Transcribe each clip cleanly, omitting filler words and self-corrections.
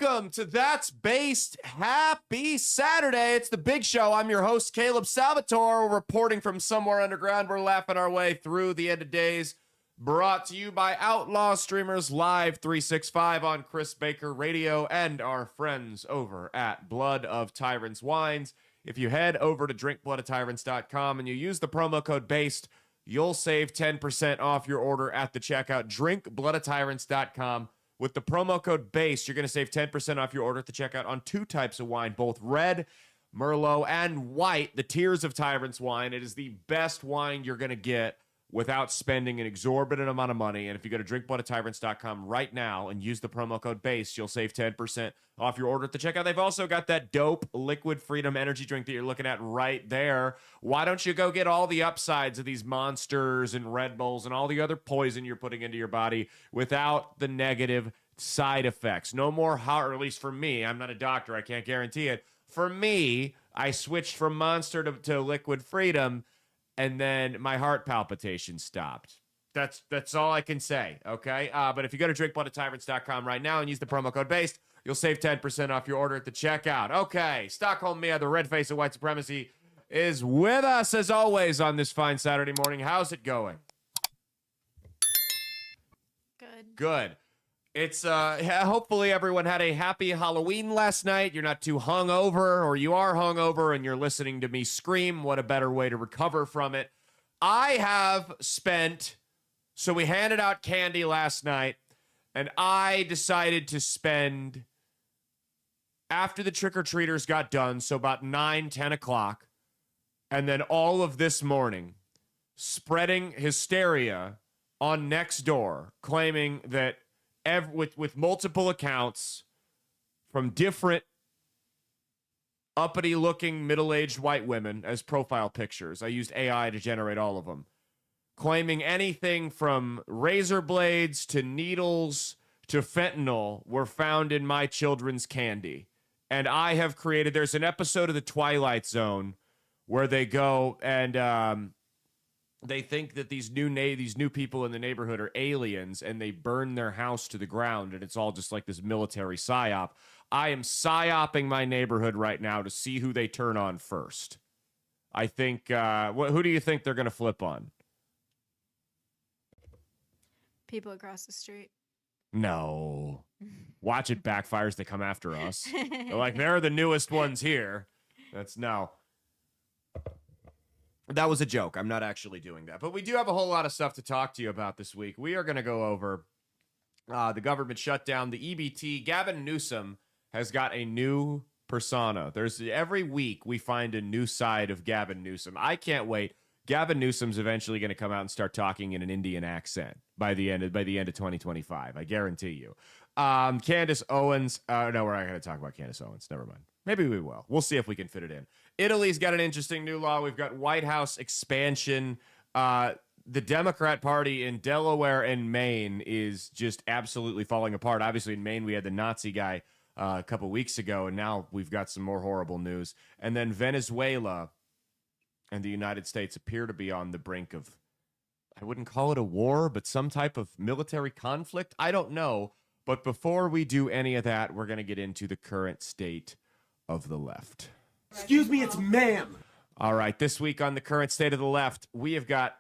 Welcome to That's Based. Happy Saturday. It's the big show. I'm your host, Caleb Salvatore, reporting from somewhere underground. We're laughing our way through the end of days. Brought to you by Outlaw Streamers Live 365 on Chris Baker Radio and our friends over at Blood of Tyrants Wines. If you head over to drinkbloodofTyrants.com and you use the promo code BASED, you'll save 10% off your order at the checkout. drinkbloodofTyrants.com. With the promo code BASED, you're going to save 10% off your order at the checkout on two types of wine, both red, Merlot, and white, the Tears of Tyrants wine. It is the best wine you're going to get without spending an exorbitant amount of money. And if you go to drinkbloodofTyrants.com right now and use the promo code BASED, you'll save 10% off your order at the checkout. They've also got that dope Liquid Freedom energy drink that you're looking at right there. Why don't you go get all the upsides of these Monsters and Red Bulls and all the other poison you're putting into your body without the negative side effects? No more heart, or at least for me, I'm not a doctor, I can't guarantee it. For me, I switched from Monster to Liquid Freedom, and then my heart palpitations stopped. That's all I can say, okay? But if you go to drinkbloodofTyrants.com right now and use the promo code BASED, you'll save 10% off your order at the checkout. Okay, Stockholm Mia, the red face of white supremacy, is with us as always on this fine Saturday morning. How's it going? Good. It's hopefully everyone had a happy Halloween last night. You're not too hungover, or you are hungover and you're listening to me scream. What a better way to recover from it. I have spent, so we handed out candy last night, and I decided to spend, after the trick-or-treaters got done, so about 9, 10 o'clock, and then all of this morning, spreading hysteria on Nextdoor, claiming that with multiple accounts from different uppity-looking middle-aged white women as profile pictures. I used AI to generate all of them. Claiming anything from razor blades to needles to fentanyl were found in my children's candy. And I have created, there's an episode of The Twilight Zone where they go and they think that these new people in the neighborhood are aliens, and they burn their house to the ground, and it's all just like this military psyop. I am psyoping my neighborhood right now to see who they turn on first. I think, who do you think they're going to flip on? People across the street. No. Watch it backfires. They come after us. They're like, they're the newest ones here. That's no. That was a joke. I'm not actually doing that. But we do have a whole lot of stuff to talk to you about this week. We are going to go over the government shutdown, the EBT. Gavin Newsom has got a new persona. Every week we find a new side of Gavin Newsom. I can't wait. Gavin Newsom's eventually going to come out and start talking in an Indian accent by the end of 2025. I guarantee you. Candace Owens. No, we're not going to talk about Candace Owens. Never mind. Maybe we will. We'll see if we can fit it in. Italy's got an interesting new law. We've got White House expansion. The Democrat Party in Delaware and Maine is just absolutely falling apart. Obviously, in Maine, we had the Nazi guy a couple weeks ago, and now we've got some more horrible news. And then Venezuela and the United States appear to be on the brink of, I wouldn't call it a war, but some type of military conflict. I don't know. But before we do any of that, we're going to get into the current state of the left. Excuse me, it's ma'am. All right, this week on the current state of the left, we've got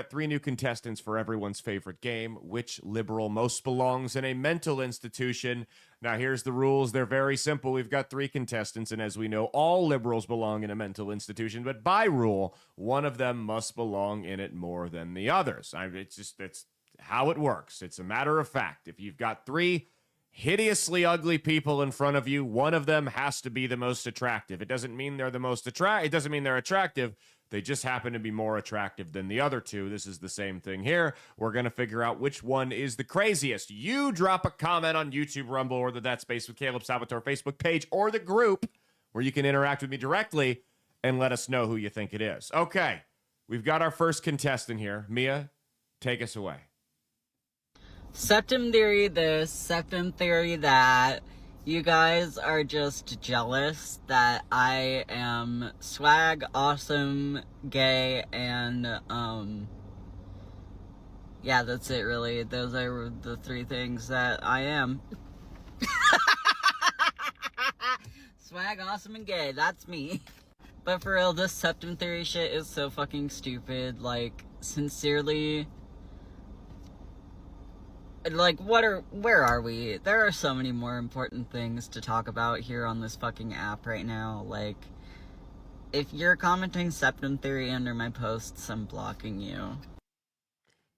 3 new contestants for everyone's favorite game. Which liberal most belongs in a mental institution? Now, here's the rules. They're very simple. We've got 3 contestants, and as we know, all liberals belong in a mental institution. But by rule, one of them must belong in it more than the others. It's how it works. It's a matter of fact. If you've got 3 hideously ugly people in front of you, one of them has to be the most attractive. It doesn't mean they're the most attractive. It doesn't mean they're attractive. They just happen to be more attractive than the other 2. This is the same thing here. We're going to figure out which one is the craziest. You drop a comment on YouTube, Rumble, or the That's Space with Caleb Salvatore Facebook page, or the group where you can interact with me directly and let us know who you think it is. Okay, we've got our first contestant here. Mia, take us away. Septum theory this, septum theory that. You guys are just jealous that I am swag, awesome, gay, and, yeah, that's it really. Those are the 3 things that I am. Swag, awesome, and gay. That's me. But for real, this septum theory shit is so fucking stupid. Like, sincerely. Like, where are we? There are so many more important things to talk about here on this fucking app right now. Like, if you're commenting septum theory under my posts, I'm blocking you.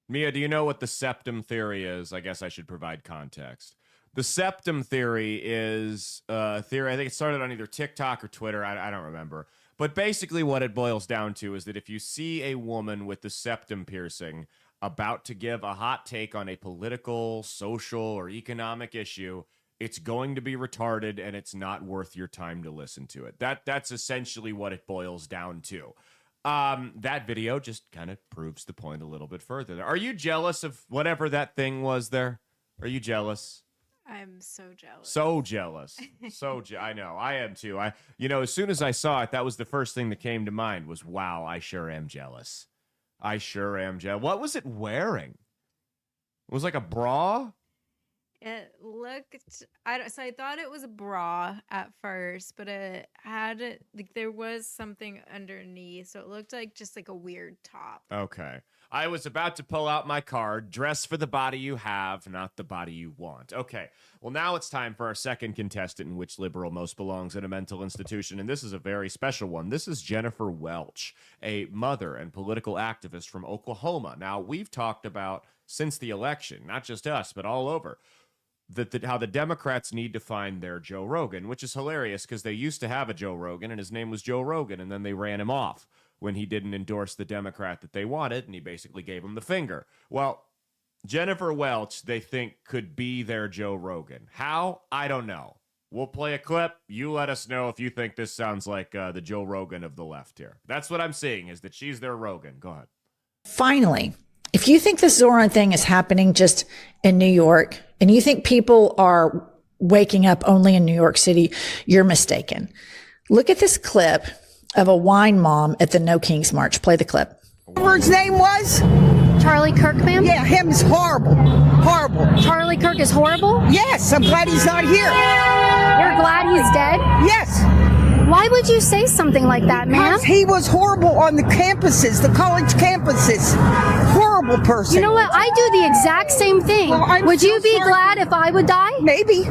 Mia, do you know what the septum theory is? I guess I should provide context. The septum theory is a theory, I think it started on either TikTok or Twitter, I don't remember. But basically what it boils down to is that if you see a woman with the septum piercing about to give a hot take on a political, social, or economic issue, it's going to be retarded and it's not worth your time to listen to it. That's essentially what it boils down to. That video just kind of proves the point a little bit further. Are you jealous of whatever that thing was there? Are you jealous? I'm so jealous. So jealous. I know. I am too. As soon as I saw it, that was the first thing that came to mind was, wow, I sure am jealous. I sure am jealous. What was it wearing? It was like a bra? It looked, so I thought it was a bra at first, but it had, like, there was something underneath, so it looked like just like a weird top. Okay. I was about to pull out my card. Dress for the body you have, not the body you want. Okay. Well, now it's time for our second contestant in which liberal most belongs in a mental institution, and this is a very special one. This is Jennifer Welch, a mother and political activist from Oklahoma. Now, we've talked about, since the election, not just us, but all over, how the Democrats need to find their Joe Rogan, which is hilarious because they used to have a Joe Rogan, and his name was Joe Rogan, and then they ran him off when he didn't endorse the Democrat that they wanted, and he basically gave him the finger. Well, Jennifer Welch, they think, could be their Joe Rogan. How? I don't know. We'll play a clip. You let us know if you think this sounds like the Joe Rogan of the left here. That's what I'm seeing, is that she's their Rogan. Go ahead. Finally, if you think this Zoran thing is happening just in New York and you think people are waking up only in New York City, you're mistaken. Look at this clip of a wine mom at the No Kings March. Play the clip. Whatever his name was? Charlie Kirk, ma'am? Yeah, him is horrible. Horrible. Charlie Kirk is horrible? Yes, I'm glad he's not here. You're glad he's dead? Yes. Why would you say something like that, ma'am? Because he was horrible on the campuses, the college campuses. Horrible person. You know what? I do the exact same thing. Well, would you so be sorry. glad if I would die? Maybe.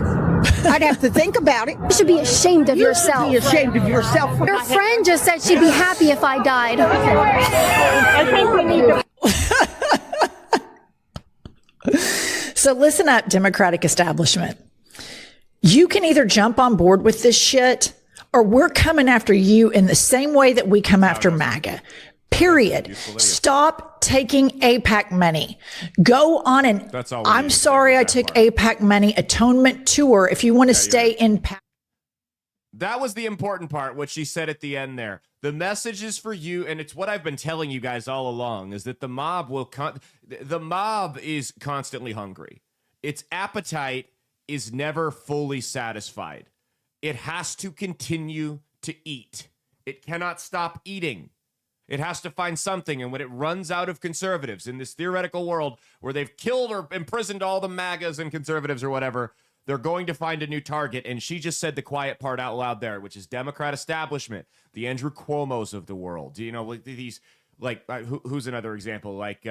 I'd have to think about it. You should be ashamed of yourself. Be ashamed of yourself. Your friend just said she'd be happy if I died. I think we need to... So listen up, Democratic establishment. You can either jump on board with this shit or we're coming after you in the same way that we come after MAGA. Period. Stop taking AIPAC money. Go on an I'm sorry I took AIPAC money atonement tour if you want to stay in power. That was the important part, what she said at the end there. The message is for you, and it's what I've been telling you guys all along, is that the mob is constantly hungry. Its appetite is never fully satisfied. It has to continue to eat. It cannot stop eating. It has to find something, and when it runs out of conservatives in this theoretical world where they've killed or imprisoned all the MAGAs and conservatives or whatever, they're going to find a new target. And she just said the quiet part out loud there, which is Democrat establishment, the Andrew Cuomo's of the world. You know, like these, like who's another example? Like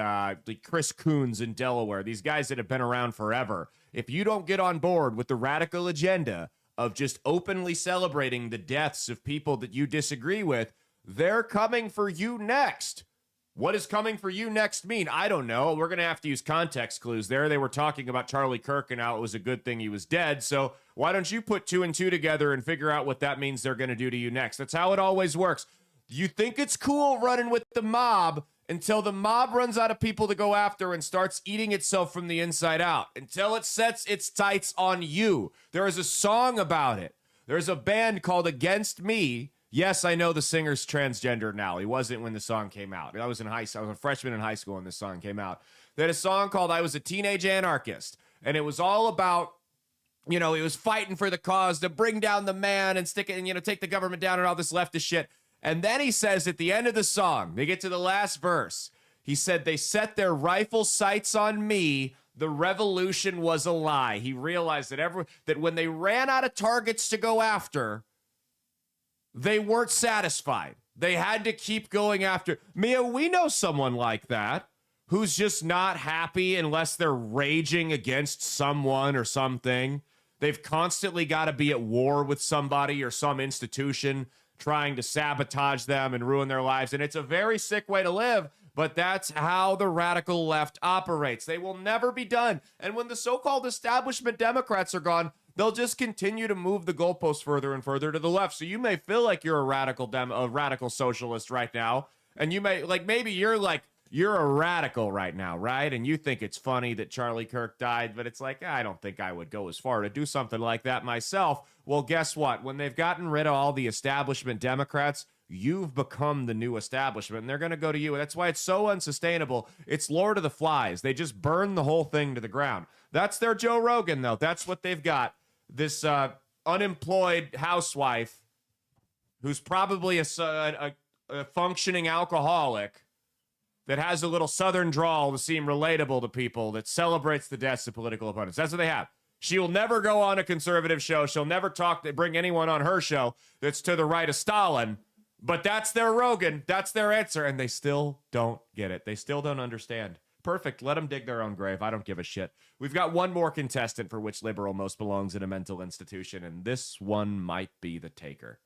Chris Coons in Delaware. These guys that have been around forever. If you don't get on board with the radical agenda of just openly celebrating the deaths of people that you disagree with, they're coming for you next. What does coming for you next mean? I don't know. We're going to have to use context clues there. They were talking about Charlie Kirk and how it was a good thing he was dead. So why don't you put 2 and 2 together and figure out what that means they're going to do to you next? That's how it always works. You think it's cool running with the mob until the mob runs out of people to go after and starts eating itself from the inside out, until it sets its tights on you. There is a song about it. There's a band called Against Me. Yes, I know the singer's transgender now. He wasn't when the song came out. I was a freshman in high school when this song came out. They had a song called I Was a Teenage Anarchist. And it was all about, he was fighting for the cause to bring down the man and stick it and, take the government down and all this leftist shit. And then he says at the end of the song, they get to the last verse, he said, they set their rifle sights on me. The revolution was a lie. He realized that when they ran out of targets to go after, They weren't satisfied. They had to keep going after. Mia, we know someone like that who's just not happy unless they're raging against someone or something. They've constantly got to be at war with somebody or some institution trying to sabotage them and ruin their lives. And it's a very sick way to live, but that's how the radical left operates. They will never be done. And when the so-called establishment Democrats are gone, they'll just continue to move the goalposts further and further to the left. So you may feel like you're a radical socialist right now. And you may, like, maybe you're a radical right now, right? And you think it's funny that Charlie Kirk died, but it's like, I don't think I would go as far to do something like that myself. Well, guess what? When they've gotten rid of all the establishment Democrats, you've become the new establishment, and they're going to go to you. That's why it's so unsustainable. It's Lord of the Flies. They just burn the whole thing to the ground. That's their Joe Rogan, though. That's what they've got. This unemployed housewife who's probably a functioning alcoholic that has a little southern drawl to seem relatable to people, that celebrates the deaths of political opponents. That's what they have. She will never go on a conservative show. She'll never bring anyone on her show that's to the right of Stalin. But that's their Rogan. That's their answer. And they still don't get it. They still don't understand. Perfect. Let them dig their own grave. I don't give a shit. We've got one more contestant for which liberal most belongs in a mental institution, and this one might be the taker.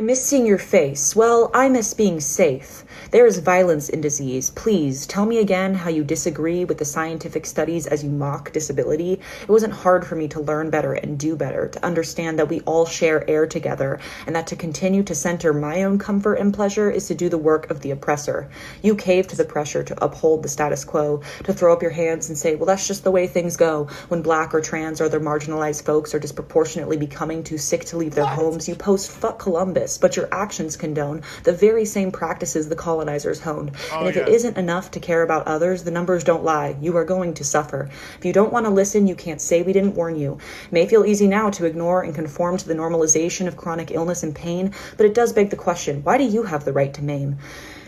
I miss seeing your face. Well, I miss being safe. There is violence in disease. Please, tell me again how you disagree with the scientific studies as you mock disability. It wasn't hard for me to learn better and do better, to understand that we all share air together, and that to continue to center my own comfort and pleasure is to do the work of the oppressor. You cave to the pressure to uphold the status quo, to throw up your hands and say, well, that's just the way things go. When Black or trans or other marginalized folks are disproportionately becoming too sick to leave their homes, you post "fuck Columbus," but your actions condone the very same practices the colonizers honed. And if it isn't enough to care about others, the numbers don't lie. You are going to suffer. If you don't want to listen, you can't say we didn't warn you. It may feel easy now to ignore and conform to the normalization of chronic illness and pain, but it does beg the question, why do you have the right to maim?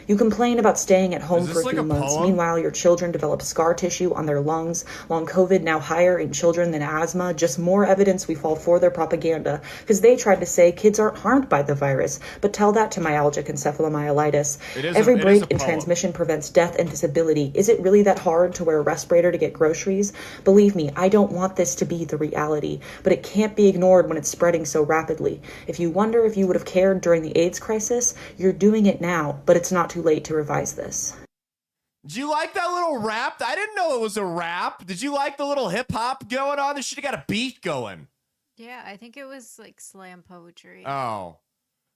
You complain about staying at home for a few months. Meanwhile, your children develop scar tissue on their lungs. Long COVID now higher in children than asthma. Just more evidence we fall for their propaganda. Because they tried to say kids aren't harmed by the virus. But tell that to myalgic encephalomyelitis. Every break in transmission prevents death and disability. Is it really that hard to wear a respirator to get groceries? Believe me, I don't want this to be the reality. But it can't be ignored when it's spreading so rapidly. If you wonder if you would have cared during the AIDS crisis, you're doing it now. But it's not too late to revise this. Do you like that little rap? I didn't know it was a rap. Did you like the little hip hop going on? This should have got a beat going. Yeah, I think it was like slam poetry. Oh.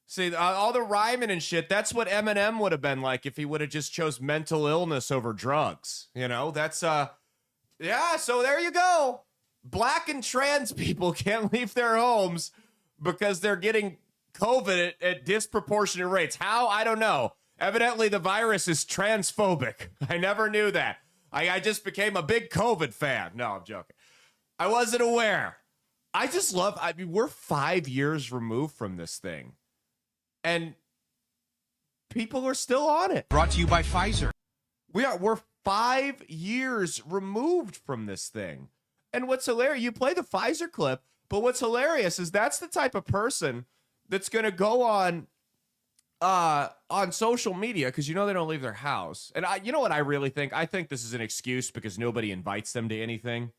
See, all the rhyming and shit, that's what Eminem would have been like if he would have just chose mental illness over drugs. You know, that's, yeah, so there you go. Black and trans people can't leave their homes because they're getting COVID at disproportionate rates. How? I don't know. Evidently, the virus is transphobic. I never knew that. I just became a big COVID fan. No, I'm joking. I wasn't aware. I just love, I mean, we're 5 years removed from this thing. And people are still on it. Brought to you by Pfizer. We're 5 years removed from this thing. And what's hilarious, you play the Pfizer clip, but what's hilarious is that's the type of person that's going to go on social media, because you know they don't leave their house. And you know what I really think? I think this is an excuse because nobody invites them to anything.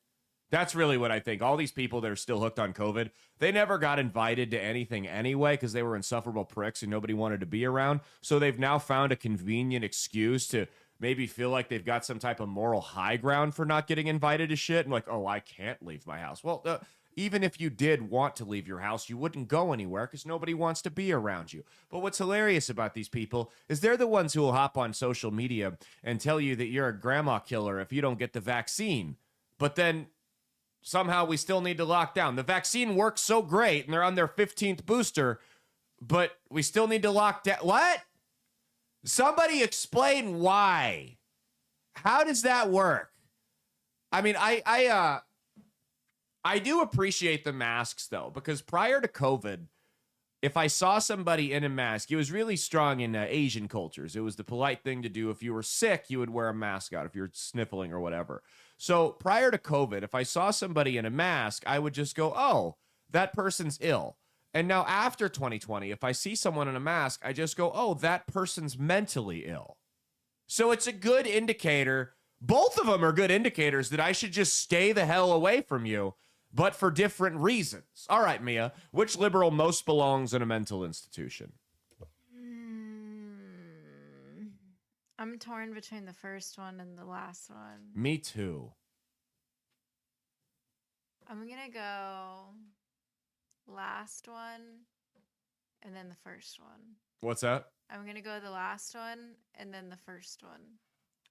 That's really what I think. All these people that are still hooked on COVID, they never got invited to anything anyway because they were insufferable pricks and nobody wanted to be around. So they've now found a convenient excuse to maybe feel like they've got some type of moral high ground for not getting invited to shit. And like, oh, I can't leave my house. Well, even if you did want to leave your house, you wouldn't go anywhere because nobody wants to be around you. But what's hilarious about these people is they're the ones who will hop on social media and tell you that you're a grandma killer if you don't get the vaccine. But then somehow we still need to lock down. The vaccine works so great and they're on their 15th booster, but we still need to lock down. What? Somebody explain why. How does that work? I mean, I do appreciate the masks, though, because prior to COVID, if I saw somebody in a mask, it was really strong in Asian cultures. It was the polite thing to do. If you were sick, you would wear a mask out if you're sniffling or whatever. So prior to COVID, if I saw somebody in a mask, I would just go, oh, that person's ill. And now after 2020, if I see someone in a mask, I just go, oh, that person's mentally ill. So it's a good indicator. Both of them are good indicators that I should just stay the hell away from you, but for different reasons. All right, Mia, which liberal most belongs in a mental institution? I'm torn between the first one and the last one. Me too. I'm going to go last one and then the first one. What's that? I'm going to go the last one and then the first one.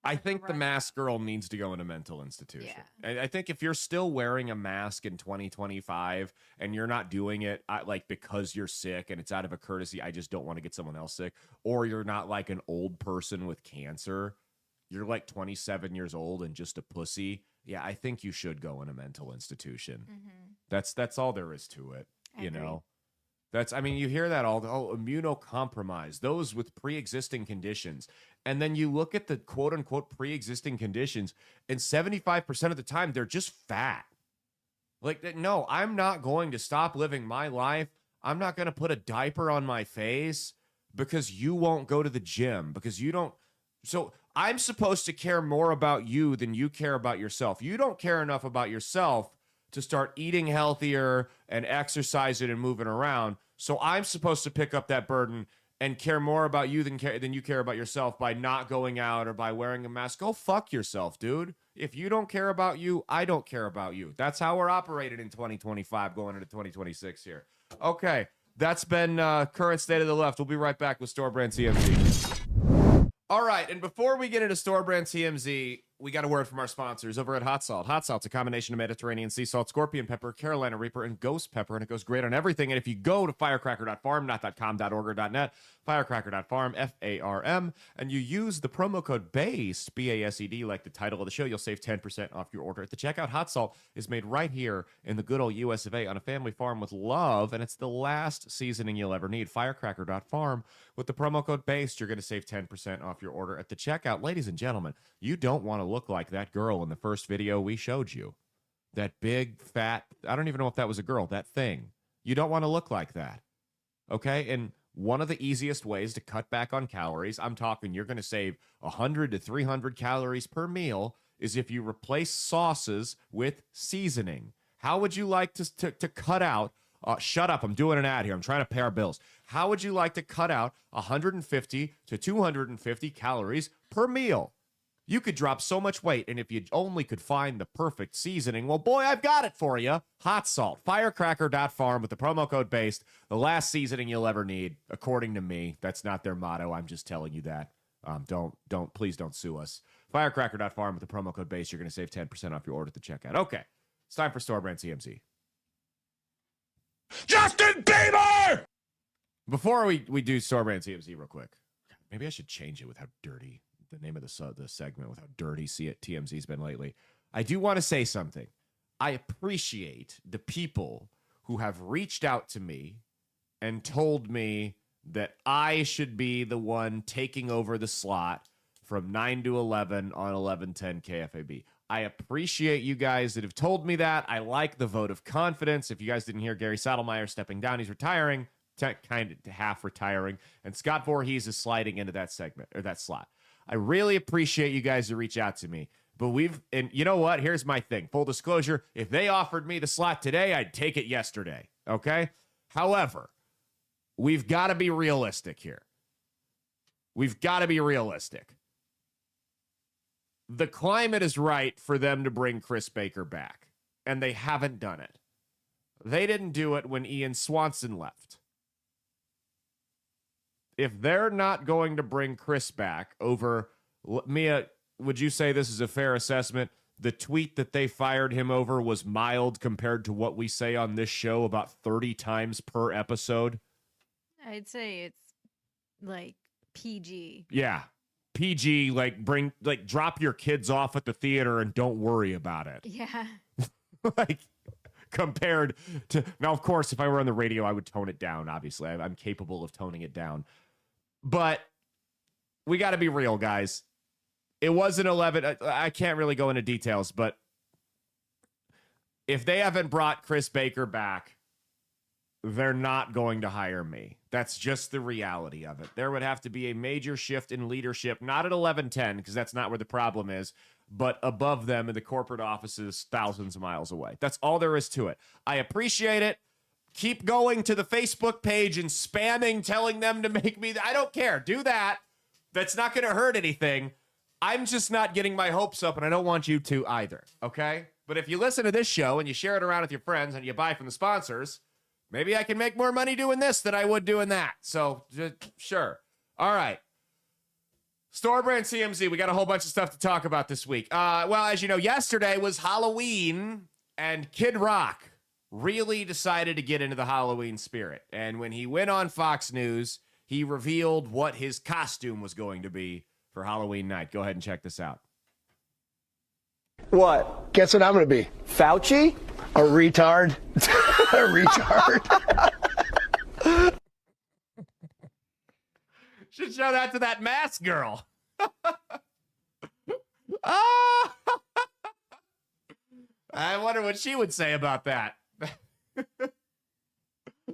I think the mask girl needs to go in a mental institution. Yeah. I think if you're still wearing a mask in 2025 and you're not doing it like because you're sick and it's out of a courtesy, I just don't want to get someone else sick, or you're not like an old person with cancer, you're like 27 years old and just a pussy. Yeah, I think you should go in a mental institution. That's all there is to it. I agree. Know, you hear that all immunocompromised, those with pre-existing conditions. And then you look at the quote unquote pre-existing conditions, and 75% of the time they're just fat. Like, no, I'm not going to stop living my life. I'm not going to put a diaper on my face because you won't go to the gym, because you don't. So I'm supposed to care more about you than you care about yourself. You don't care enough about yourself to start eating healthier and exercising and moving around. So I'm supposed to pick up that burden and care more about you than you care about yourself by not going out or by wearing a mask. Go fuck yourself, dude. If you don't care about you, I don't care about you. That's how we're operating in 2025 going into 2026 here. Okay, that's been current state of the left. We'll be right back with Store Brand TMZ. All right, and before we get into Store Brand TMZ, we got a word from our sponsors over at Hot Salt. Hot Salt's a combination of Mediterranean sea salt, scorpion pepper, Carolina Reaper, and ghost pepper, and it goes great on everything. And if you go to firecracker.farm, not .com, .org, or .net, firecracker.farm, F-A-R-M, and you use the promo code BASED, B-A-S-E-D, like the title of the show, you'll save 10% off your order at the checkout. Hot Salt is made right here in the good old US of A on a family farm with love, and it's the last seasoning you'll ever need. Firecracker.farm. With the promo code BASED, you're going to save 10% off your order at the checkout. Ladies and gentlemen, you don't want to look like that girl in the first video we showed you. That big, fat, I don't even know if that was a girl, that thing. You don't want to look like that. Okay? And one of the easiest ways to cut back on calories, I'm talking you're going to save 100 to 300 calories per meal, is if you replace sauces with seasoning. How would you like to cut out, shut up, I'm doing an ad here, I'm trying to pay our bills. How would you like to cut out 150 to 250 calories per meal? You could drop so much weight, and if you only could find the perfect seasoning, well, boy, I've got it for you. Hot Salt, firecracker.farm with the promo code BASED, the last seasoning you'll ever need, according to me. That's not their motto. I'm just telling you that. Please don't sue us. Firecracker.farm with the promo code BASED. You're going to save 10% off your order at the checkout. Okay, it's time for Store Brand TMZ. Justin Bieber! Before we do Store Brand TMZ real quick, maybe I should change it with how dirty the name of the segment, with how dirty TMZ's been lately. I do want to say something. I appreciate the people who have reached out to me and told me that I should be the one taking over the slot from 9 to 11 on 1110 KFAB. I appreciate you guys that have told me that. I like the vote of confidence. If you guys didn't hear, Gary Saddlemeyer stepping down, he's retiring, kind of half retiring, and Scott Voorhees is sliding into that segment or that slot. I really appreciate you guys to reach out to me. But and you know what? Here's my thing. Full disclosure, if they offered me the slot today, I'd take it yesterday. Okay? However, we've got to be realistic here. We've got to be realistic. The climate is right for them to bring Chris Baker back, and they haven't done it. They didn't do it when Ian Swanson left. If they're not going to bring Chris back over, Mia, would you say this is a fair assessment? The tweet that they fired him over was mild compared to what we say on this show about 30 times per episode? I'd say it's like PG. Yeah. PG, drop your kids off at the theater and don't worry about it. Yeah. Compared to, now, of course, if I were on the radio, I would tone it down, obviously. I'm capable of toning it down. But we got to be real, guys. It wasn't 11. I can't really go into details, but if they haven't brought Chris Baker back, they're not going to hire me. That's just the reality of it. There would have to be a major shift in leadership, not at 1110, because that's not where the problem is, but above them in the corporate offices thousands of miles away. That's all there is to it. I appreciate it. Keep going to the Facebook page and spamming, telling them to make me. I don't care. Do that. That's not going to hurt anything. I'm just not getting my hopes up, and I don't want you to either, okay? But if you listen to this show and you share it around with your friends and you buy from the sponsors, maybe I can make more money doing this than I would doing that. So, sure. All right. Store brand CMZ, we got a whole bunch of stuff to talk about this week. Well, as you know, yesterday was Halloween, and Kid Rock really decided to get into the Halloween spirit. And when he went on Fox News, he revealed what his costume was going to be for Halloween night. Go ahead and check this out. What? Guess what I'm gonna be? Fauci? A retard. A retard. Should show that to that mask girl. I wonder what she would say about that.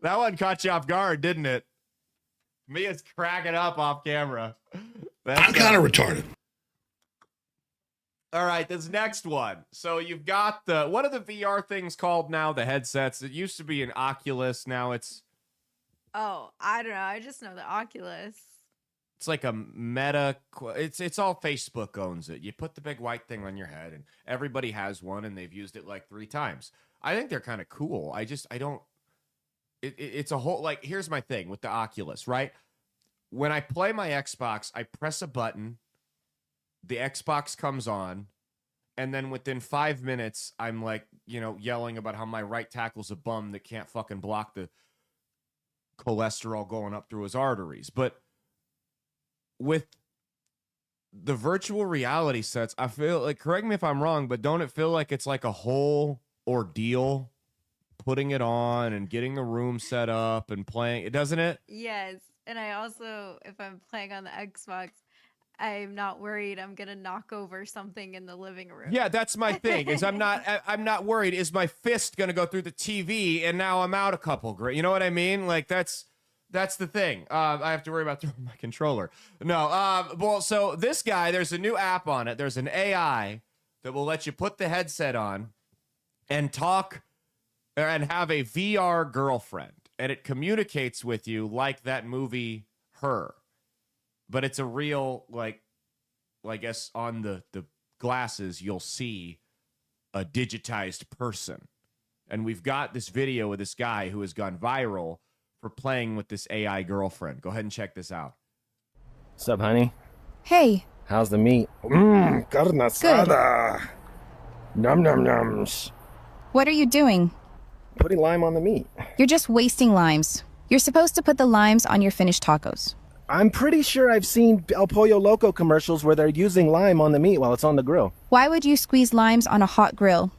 That one caught you off guard, didn't it? Mia's cracking up off camera. I'm kind of retarded. All right, this next one. So you've got what are the VR things called now? The headsets. It used to be an Oculus. Now it's Oh, I don't know. I just know the Oculus. like a meta. It's all Facebook owns it. You put the big white thing on your head, and everybody has one, and they've used it like 3 times. I think they're kind of cool. I don't. It's a whole like. Here's my thing with the Oculus, right? When I play my Xbox, I press a button. The Xbox comes on, and then within 5 minutes, I'm like, yelling about how my right tackle's a bum that can't fucking block the cholesterol going up through his arteries. But with the virtual reality sets, I feel like, correct me if I'm wrong, but don't it feel like it's like a whole ordeal putting it on and getting the room set up and playing it, doesn't it? Yes. And I also, if I'm playing on the Xbox, I'm not worried I'm going to knock over something in the living room. Yeah, that's my thing. Is I'm not worried. Is my fist going to go through the TV and now I'm out a couple grand? You know what I mean? Like that's the thing. I have to worry about throwing my controller. No. Well, so this guy, there's a new app on it. There's an AI that will let you put the headset on and talk and have a VR girlfriend, and it communicates with you like that movie Her. But it's a real, like, well, I guess on the glasses, you'll see a digitized person. And we've got this video of this guy who has gone viral for playing with this AI girlfriend. Go ahead and check this out. What's up, honey? Hey, How's the meat? Carne asada. Num num nums. what are you doing? Putting lime on the meat. You're just wasting limes. You're supposed to put the limes on your finished tacos. I'm pretty sure I've seen El Pollo Loco commercials where they're using lime on the meat while it's on the grill. Why would you squeeze limes on a hot grill?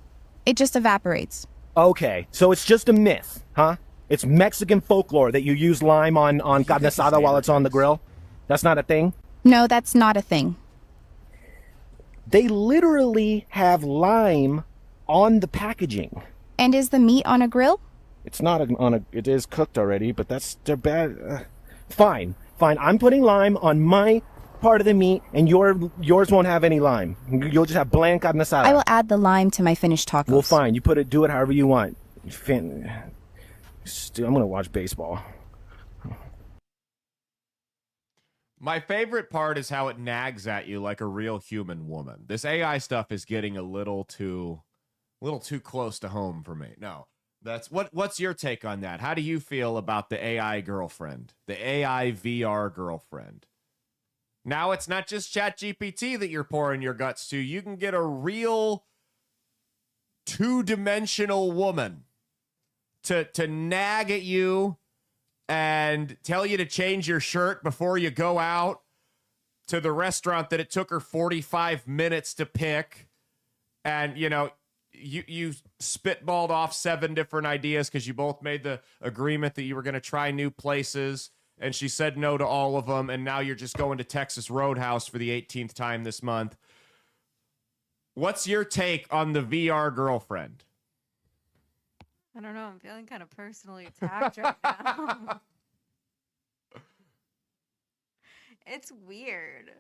It just evaporates. Okay, so it's just a myth, huh? It's Mexican folklore that you use lime on carne asada while it's on the grill? That's not a thing? No, that's not a thing. They literally have lime on the packaging. And is the meat on a grill? It's not it is cooked already, but they're bad. Fine. I'm putting lime on my part of the meat, and yours won't have any lime. You'll just have bland carne asada. I will add the lime to my finished tacos. Well, fine. You do it however you want. I'm gonna watch baseball. My favorite part is how it nags at you like a real human woman. This AI stuff is getting a little too close to home for me. No. What's your take on that? How do you feel about the AI girlfriend, the AI VR girlfriend? Now it's not just ChatGPT that you're pouring your guts to. You can get a real 2-dimensional woman to nag at you and tell you to change your shirt before you go out to the restaurant that it took her 45 minutes to pick. And, you spitballed off 7 different ideas because you both made the agreement that you were going to try new places, and she said no to all of them, and now you're just going to Texas Roadhouse for the 18th time this month. What's your take on the VR girlfriend? I don't know. I'm feeling kind of personally attacked right now. It's weird.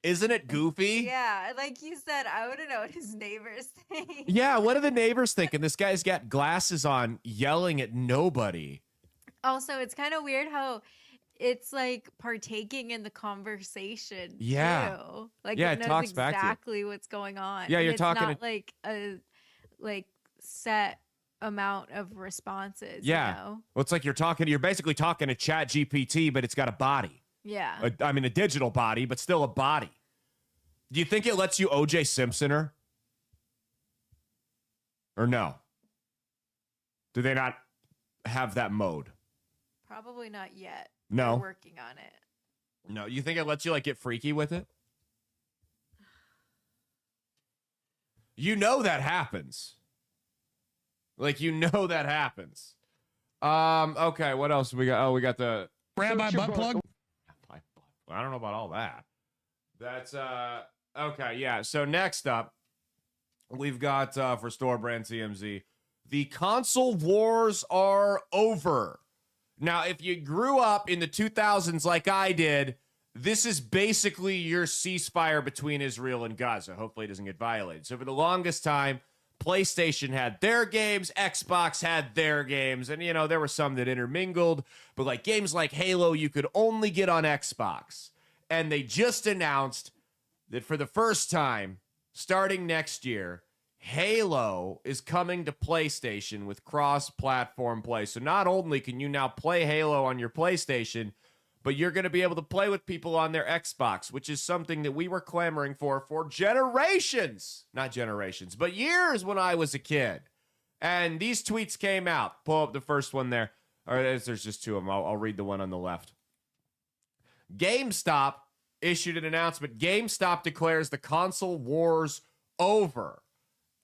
Isn't it goofy? Yeah, like you said, I want to know what his neighbors think. Yeah, what are the neighbors thinking? This guy's got glasses on, yelling at nobody. Also, it's kind of weird how it's like partaking in the conversation. Yeah. Too. Like Yeah, it it knows talks back to you. exactly what's going on. Yeah, And you're it's talking not to- like a set amount of responses. Yeah. You know? Well, it's like you're basically talking to Chat GPT, but it's got a body. Yeah. I mean, a digital body, but still a body. Do you think it lets you O.J. Simpson her? Or no? Do they not have that mode? Probably not yet. No. They're working on it. No. You think it lets you like get freaky with it? You know that happens. Like, you know that happens. Okay, what else we got? Oh, we got the Rabbi butt plug. I don't know about all that. That's okay, yeah. So next up, we've got for Store Brand CMZ, the console wars are over. Now, if you grew up in the 2000s like I did, this is basically your ceasefire between Israel and Gaza. Hopefully it doesn't get violated. So for the longest time, PlayStation had their games, Xbox had their games, and, you know, there were some that intermingled, but like games like Halo, you could only get on Xbox. And they just announced that for the first time, starting next year, Halo is coming to PlayStation with cross-platform play. So not only can you now play Halo on your PlayStation, but you're going to be able to play with people on their Xbox, which is something that we were clamoring for generations. Not generations, but years when I was a kid. And these tweets came out. Pull up the first one there. Or there's just two of them. I'll read the one on the left. GameStop issued an announcement. GameStop declares the console wars over.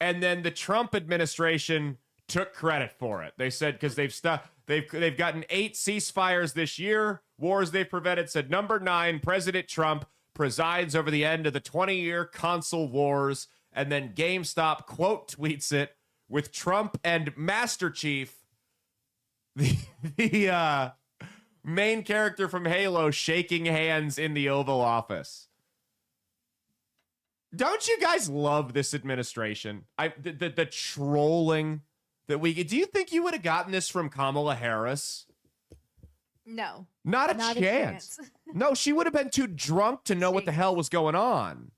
And then the Trump administration took credit for it. They said because they've gotten 8 ceasefires this year. Wars they've prevented, said number 9, President Trump presides over the end of the 20-year console wars. And then GameStop quote tweets it with Trump and Master Chief, the main character from Halo, shaking hands in the Oval Office. Don't you guys love this administration? The trolling that we get. Do you think you would have gotten this from Kamala Harris? No. Not a chance. No, she would have been too drunk to know what the hell was going on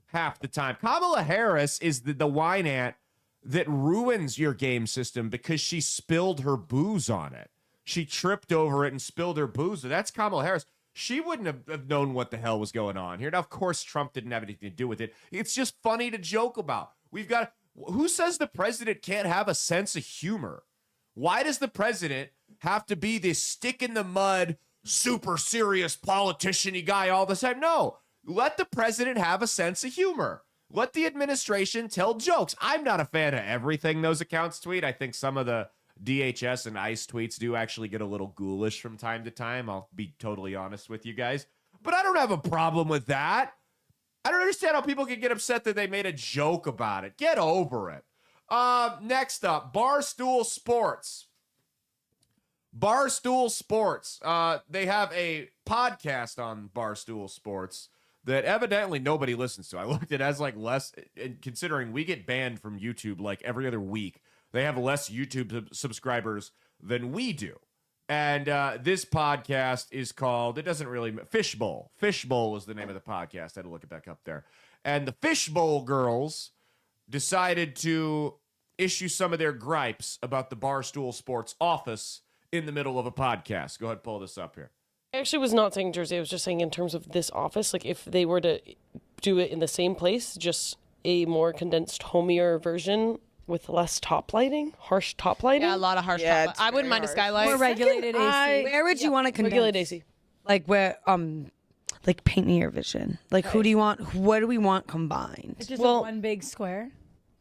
half the time. Kamala Harris is the wine ant that ruins your game system because she spilled her booze on it. She tripped over it and spilled her booze. That's Kamala Harris. She wouldn't have known what the hell was going on here. Now, of course, Trump didn't have anything to do with it. It's just funny to joke about. We've got... Who says the president can't have a sense of humor? Why does the president have to be this stick-in-the-mud, super serious politician-y guy all the time? No. Let the president have a sense of humor. Let the administration tell jokes. I'm not a fan of everything those accounts tweet. I think some of the DHS and ICE tweets do actually get a little ghoulish from time to time. I'll be totally honest with you guys. But I don't have a problem with that. I don't understand how people can get upset that they made a joke about it. Get over it. Next up, Barstool Sports. Barstool Sports. They have a podcast on Barstool Sports that evidently nobody listens to. I looked at it as like less, and considering we get banned from YouTube like every other week, they have less YouTube subscribers than we do. And this podcast is called, it doesn't really, Fishbowl. Fishbowl is the name of the podcast. I had to look it back up there. And the Fishbowl girls decided to issue some of their gripes about the Barstool Sports office in the middle of a podcast. Go ahead, pull this up here. I actually was not saying Jersey. I was just saying in terms of this office, like if they were to do it in the same place, just a more condensed, homier version with less top lighting, harsh top lighting. Yeah, a lot of harsh top lighting. I wouldn't mind a skylight. More regulated AC. Where would you want to condense? Regulated AC. Like where, like paint me your vision. Like who do you want, what do we want combined? It's just one big square.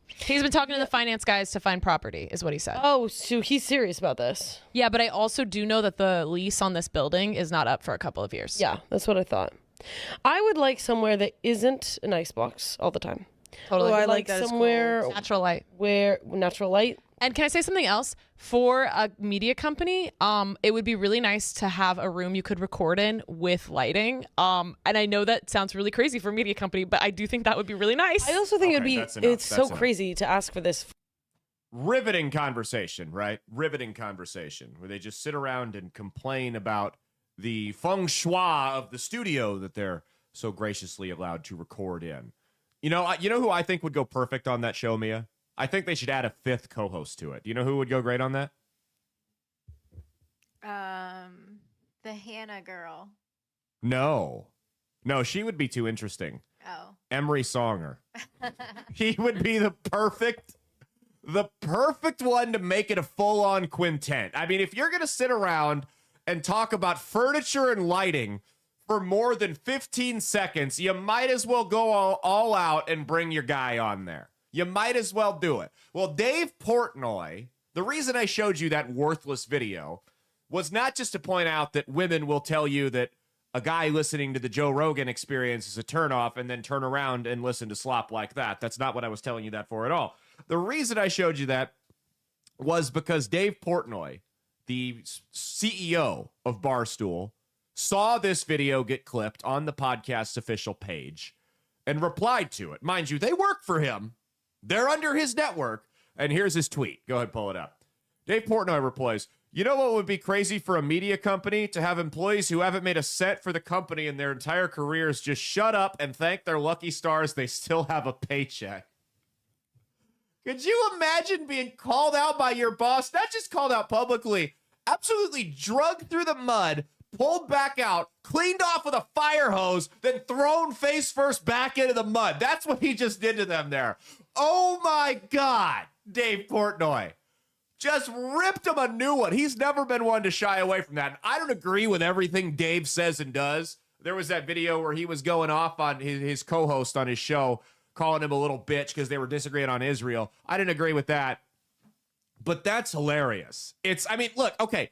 He's been talking to the finance guys to find property, is what he said. Oh, so he's serious about this. Yeah, but I also do know that the lease on this building is not up for a couple of years. Yeah, that's what I thought. I would like somewhere that isn't an icebox all the time. Totally. Oh, I But, like that it's somewhere cold. natural light. Where natural light. And can I say something else? For a media company, it would be really nice to have a room you could record in with lighting. And I know that sounds really crazy for a media company, but I do think that would be really nice. I also think Okay, it'd that's be. enough. It's That's so enough. crazy to ask for this. Riveting conversation, right? Riveting conversation where they just sit around and complain about the feng shui of the studio that they're so graciously allowed to record in. You know who I think would go perfect on that show, Mia? I think they should add a 5th co-host to it. Do you know who would go great on that? The Hannah girl. No, she would be too interesting. Oh. Emery Songer. He would be the perfect one to make it a full-on quintet. I mean, if you're going to sit around and talk about furniture and lighting for more than 15 seconds, you might as well go all out and bring your guy on there. You might as well do it. Well, Dave Portnoy, the reason I showed you that worthless video was not just to point out that women will tell you that a guy listening to the Joe Rogan Experience is a turnoff and then turn around and listen to slop like that. That's not what I was telling you that for at all. The reason I showed you that was because Dave Portnoy, the CEO of Barstool, saw this video get clipped on the podcast's official page and replied to it. Mind you, they work for him. They're under his network. And here's his tweet. Go ahead, pull it up. Dave Portnoy replies, "You know what would be crazy for a media company? To have employees who haven't made a cent for the company in their entire careers just shut up and thank their lucky stars they still have a paycheck." Could you imagine being called out by your boss? Not just called out publicly, absolutely drugged through the mud, pulled back out, cleaned off with a fire hose, then thrown face first back into the mud. That's what he just did to them there. Oh my God, Dave Portnoy. Just ripped him a new one. He's never been one to shy away from that. I don't agree with everything Dave says and does. There was that video where he was going off on his co-host on his show, calling him a little bitch because they were disagreeing on Israel. I didn't agree with that. But that's hilarious. Look, okay,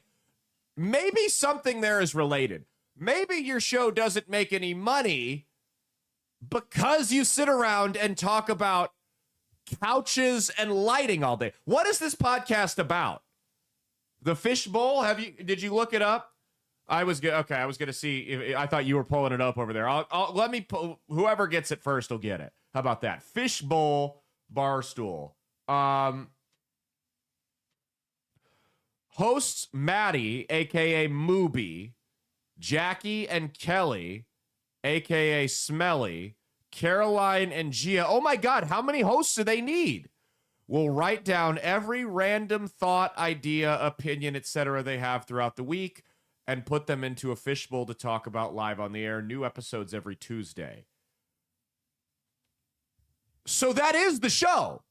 maybe something there is related. Maybe your show doesn't make any money because you sit around and talk about couches and lighting all day. What is this podcast about? The fishbowl? Did you look it up? I was going to see. I thought you were pulling it up over there. Whoever gets it first will get it. How about that? Fishbowl Barstool. Hosts Maddie, aka Mooby, Jackie and Kelly, aka Smelly, Caroline and Gia. Oh my God, how many hosts do they need? Will write down every random thought, idea, opinion, etc. they have throughout the week and put them into a fishbowl to talk about live on the air. New episodes every Tuesday. So that is the show.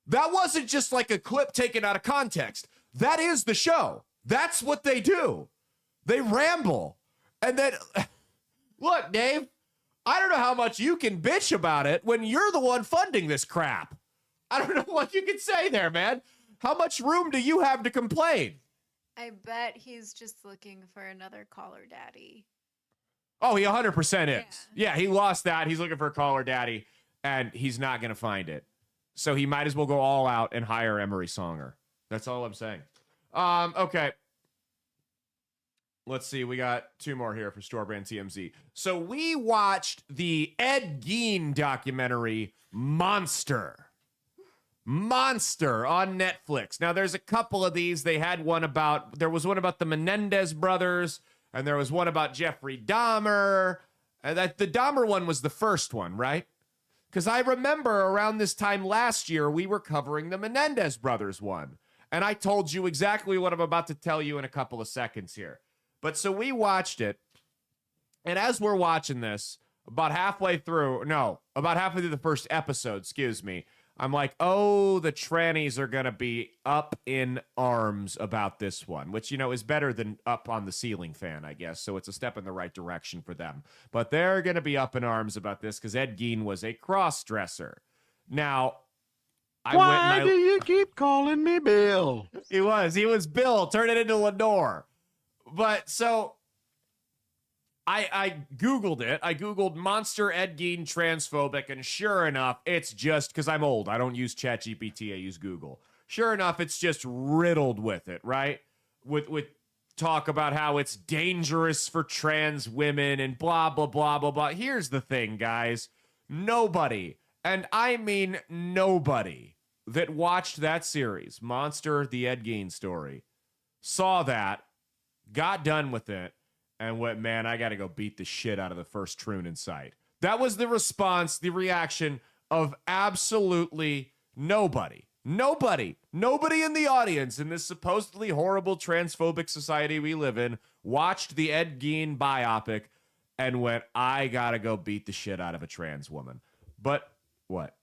That wasn't just like a clip taken out of context. That is the show. That's what they do. They ramble. And then, look, Dave, I don't know how much you can bitch about it when you're the one funding this crap. I don't know what you can say there, man. How much room do you have to complain? I bet he's just looking for another caller daddy. Oh, he 100% is. Yeah, he lost that. He's looking for a caller daddy, and he's not going to find it. So he might as well go all out and hire Emery Songer. That's all I'm saying. Okay. Let's see. We got 2 more here for Store Brand TMZ. So we watched the Ed Gein documentary Monster on Netflix. Now, there's a couple of these. There was one about the Menendez brothers, and there was one about Jeffrey Dahmer. And the Dahmer one was the first one, right? Because I remember around this time last year, we were covering the Menendez brothers one. And I told you exactly what I'm about to tell you in a couple of seconds here. But so we watched it. And as we're watching this, about halfway through the first episode, I'm like, oh, the trannies are going to be up in arms about this one, which, is better than up on the ceiling fan, I guess. So it's a step in the right direction for them. But they're going to be up in arms about this because Ed Gein was a cross-dresser. Now, Why do you keep calling me Bill? He was Bill. Turn it into Lenore. But so I Googled it. I Googled Monster Ed Gein transphobic, and sure enough, it's just, because I'm old, I don't use ChatGPT, I use Google. Sure enough, it's just riddled with it, right? With talk about how it's dangerous for trans women and blah, blah, blah, blah, blah. Here's the thing, guys. Nobody, and I mean nobody, that watched that series, Monster, the Ed Gein story, saw that, got done with it, and went, man, I got to go beat the shit out of the first troon in sight. That was the response, the reaction of absolutely nobody. Nobody in the audience in this supposedly horrible transphobic society we live in watched the Ed Gein biopic and went, I got to go beat the shit out of a trans woman. But what?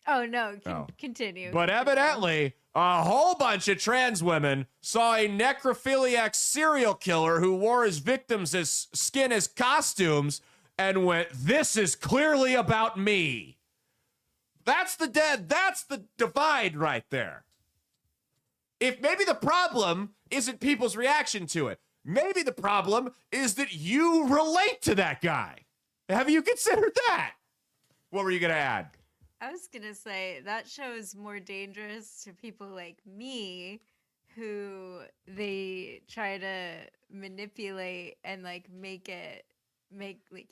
Oh, no. Continue. But evidently, a whole bunch of trans women saw a necrophiliac serial killer who wore his victims' skin as costumes and went, this is clearly about me. That's the divide right there. If maybe the problem isn't people's reaction to it, maybe the problem is that you relate to that guy. Have you considered that? What were you going to add? I was going to say that show is more dangerous to people like me who they try to manipulate and like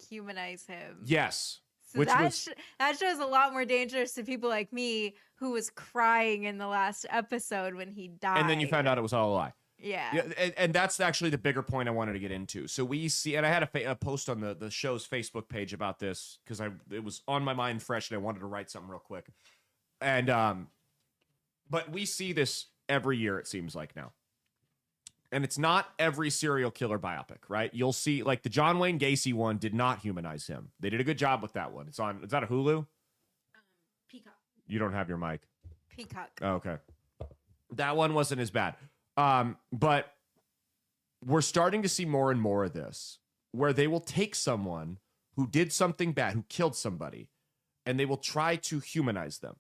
humanize him. Yes. So that show's a lot more dangerous to people like me who was crying in the last episode when he died. And then you found out it was all a lie. Yeah. And that's actually the bigger point I wanted to get into. So we see, and I had a post on the show's Facebook page about this because it was on my mind fresh and I wanted to write something real quick. And, but we see this every year, it seems like now. And it's not every serial killer biopic, right? You'll see, like the John Wayne Gacy one did not humanize him. They did a good job with that one. Is that a Hulu? Peacock. You don't have your mic. Peacock. Oh, okay. That one wasn't as bad. But we're starting to see more and more of this, where they will take someone who did something bad, who killed somebody, and they will try to humanize them.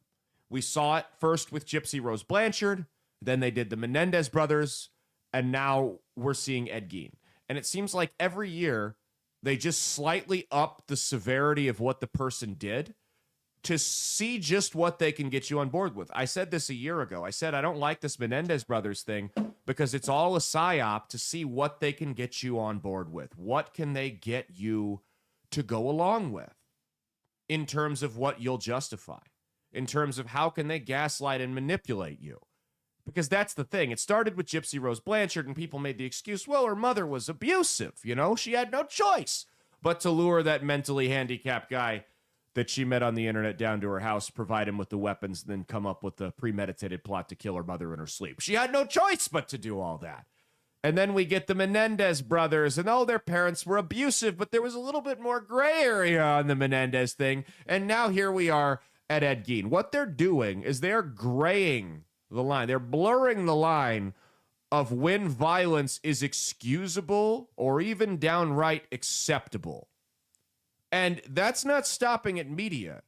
We saw it first with Gypsy Rose Blanchard, then they did the Menendez brothers, and now we're seeing Ed Gein. And it seems like every year they just slightly up the severity of what the person did to see just what they can get you on board with. I said this a year ago. I said, I don't like this Menendez brothers thing because it's all a psyop to see what they can get you on board with. What can they get you to go along with in terms of what you'll justify, in terms of how can they gaslight and manipulate you? Because that's the thing. It started with Gypsy Rose Blanchard and people made the excuse, well, her mother was abusive. She had no choice but to lure that mentally handicapped guy that she met on the internet down to her house, provide him with the weapons, and then come up with a premeditated plot to kill her mother in her sleep. She had no choice but to do all that. And then we get the Menendez brothers, and their parents were abusive, but there was a little bit more gray area on the Menendez thing. And now here we are at Ed Gein. What they're doing is they're graying the line. They're blurring the line of when violence is excusable or even downright acceptable. And that's not stopping at media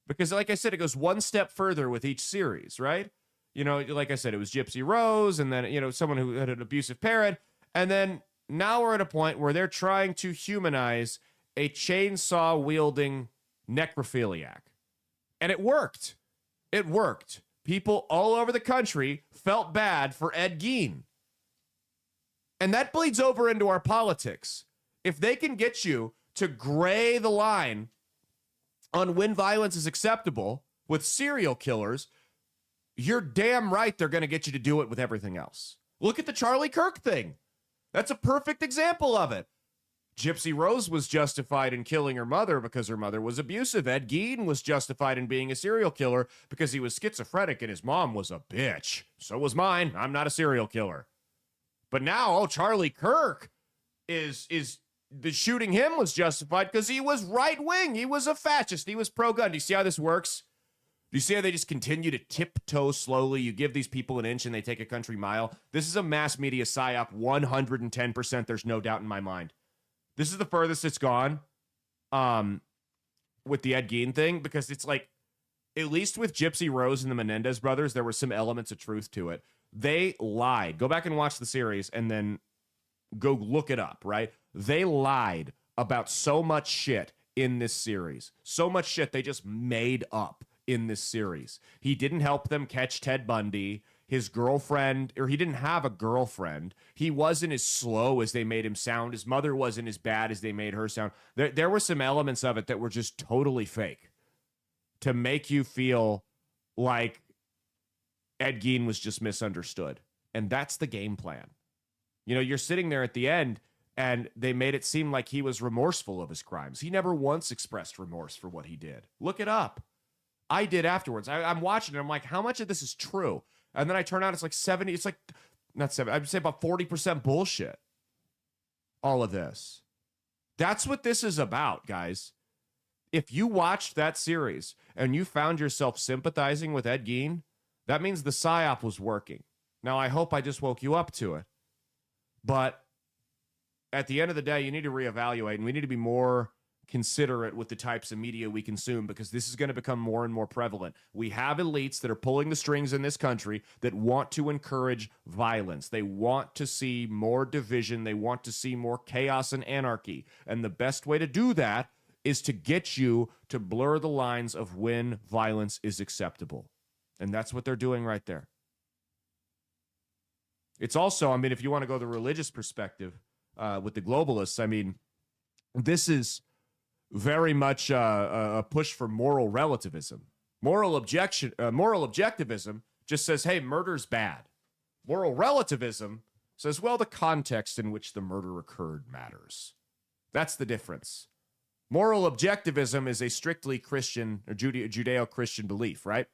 because, like I said, it goes one step further with each series, right? Like I said, it was Gypsy Rose and then, someone who had an abusive parent. And then now we're at a point where they're trying to humanize a chainsaw-wielding necrophiliac. And it worked. It worked. People all over the country felt bad for Ed Gein. And that bleeds over into our politics. If they can get you to gray the line on when violence is acceptable with serial killers, you're damn right they're going to get you to do it with everything else. Look at the Charlie Kirk thing. That's a perfect example of it. Gypsy Rose was justified in killing her mother because her mother was abusive. Ed Gein was justified in being a serial killer because he was schizophrenic and his mom was a bitch. So was mine. I'm not a serial killer. But now, Charlie Kirk is the shooting him was justified because he was right-wing. He was a fascist. He was pro-gun. Do you see how this works? Do you see how they just continue to tiptoe slowly? You give these people an inch and they take a country mile. This is a mass media psyop, 110%. There's no doubt in my mind. This is the furthest it's gone with the Ed Gein thing because it's like, at least with Gypsy Rose and the Menendez brothers, there were some elements of truth to it. They lied. Go back and watch the series and then go look it up, right? They lied about so much shit in this series. So much shit they just made up in this series. He didn't help them catch Ted Bundy. His girlfriend, or he didn't have a girlfriend. He wasn't as slow as they made him sound. His mother wasn't as bad as they made her sound. There were some elements of it that were just totally fake to make you feel like Ed Gein was just misunderstood. And that's the game plan. You know, you're sitting there at the end and they made it seem like he was remorseful of his crimes. He never once expressed remorse for what he did. Look it up. I did afterwards. I'm watching it. I'm like, how much of this is true? And then I turn out, it's like 70. It's like, not 70. I'd say about 40% bullshit. All of this. That's what this is about, guys. If you watched that series and you found yourself sympathizing with Ed Gein, that means the PSYOP was working. Now, I hope I just woke you up to it. But at the end of the day, you need to reevaluate, and we need to be more considerate with the types of media we consume, because this is going to become more and more prevalent. We have elites that are pulling the strings in this country that want to encourage violence. They want to see more division. They want to see more chaos and anarchy. And the best way to do that is to get you to blur the lines of when violence is acceptable. And that's what they're doing right there. It's also, I mean, if you want to go the religious perspective with the globalists, I mean, this is very much a push for moral relativism. Moral objectivism just says, hey, murder's bad. Moral relativism says, well, the context in which the murder occurred matters. That's the difference. Moral objectivism is a strictly Christian or Judeo-Christian belief, right?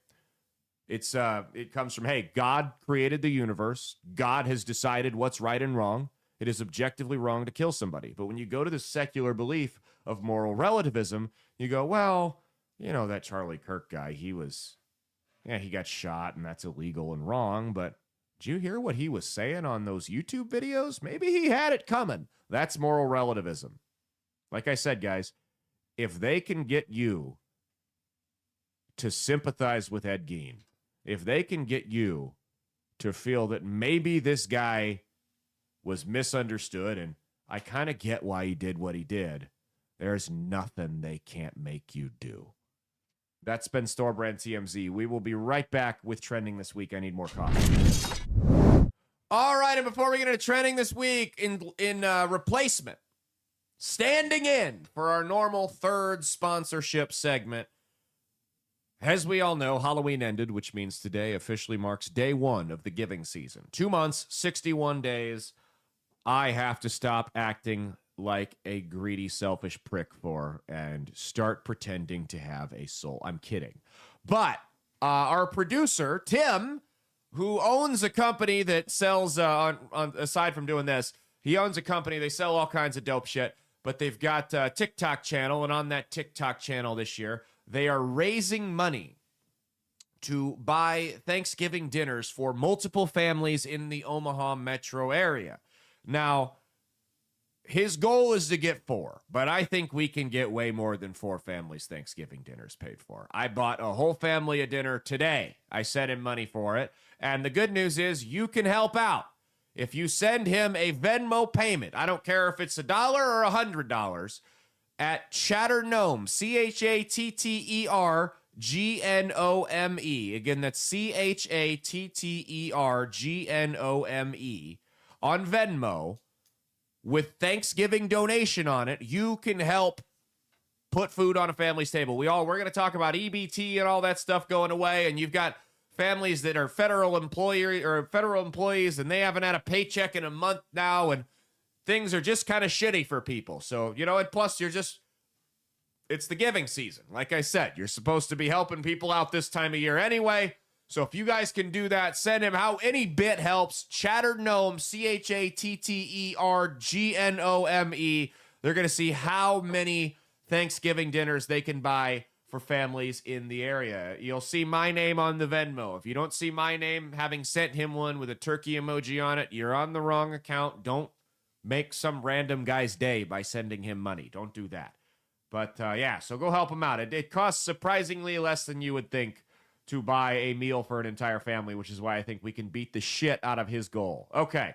It comes from, hey, God created the universe. God has decided what's right and wrong. It is objectively wrong to kill somebody. But when you go to the secular belief of moral relativism, you go, well, you know, that Charlie Kirk guy, he got shot and that's illegal and wrong. But did you hear what he was saying on those YouTube videos? Maybe he had it coming. That's moral relativism. Like I said, guys, if they can get you to sympathize with Ed Gein, if they can get you to feel that maybe this guy was misunderstood and I kind of get why he did what he did, there's nothing they can't make you do. That's been Storebrand TMZ. We will be right back with trending this week. I need more coffee. All right, and before we get into trending this week, in replacement, standing in for our normal third sponsorship segment. As we all know, Halloween ended, which means today officially marks day one of the giving season. 2 months, 61 days. I have to stop acting like a greedy, selfish prick and start pretending to have a soul. I'm kidding. But our producer, Tim, who owns a company that sells, aside from doing this, he owns a company. They sell all kinds of dope shit. But they've got a TikTok channel, and on that TikTok channel this year, they are raising money to buy Thanksgiving dinners for multiple families in the Omaha metro area. Now, his goal is to get 4, but I think we can get way more than 4 families' Thanksgiving dinners paid for. I bought a whole family a dinner today. I sent him money for it, and the good news is you can help out. If you send him a Venmo payment, I don't care if it's $1 or $100, at Chatter Gnome, ChatterGnome. Again, that's ChatterGnome on Venmo with Thanksgiving donation on it. You can help put food on a family's table. We're going to talk about EBT and all that stuff going away, and you've got families that are federal employees and they haven't had a paycheck in a month now, and things are just kind of shitty for people. So, you know, and plus it's the giving season. Like I said, you're supposed to be helping people out this time of year anyway. So if you guys can do that, send him how any bit helps. Chatter Gnome, ChatterGnome. They're going to see how many Thanksgiving dinners they can buy for families in the area. You'll see my name on the Venmo. If you don't see my name, having sent him one with a turkey emoji on it, you're on the wrong account. Don't make some random guy's day by sending him money. Don't do that. But yeah, so go help him out. It costs surprisingly less than you would think to buy a meal for an entire family, which is why I think we can beat the shit out of his goal. Okay.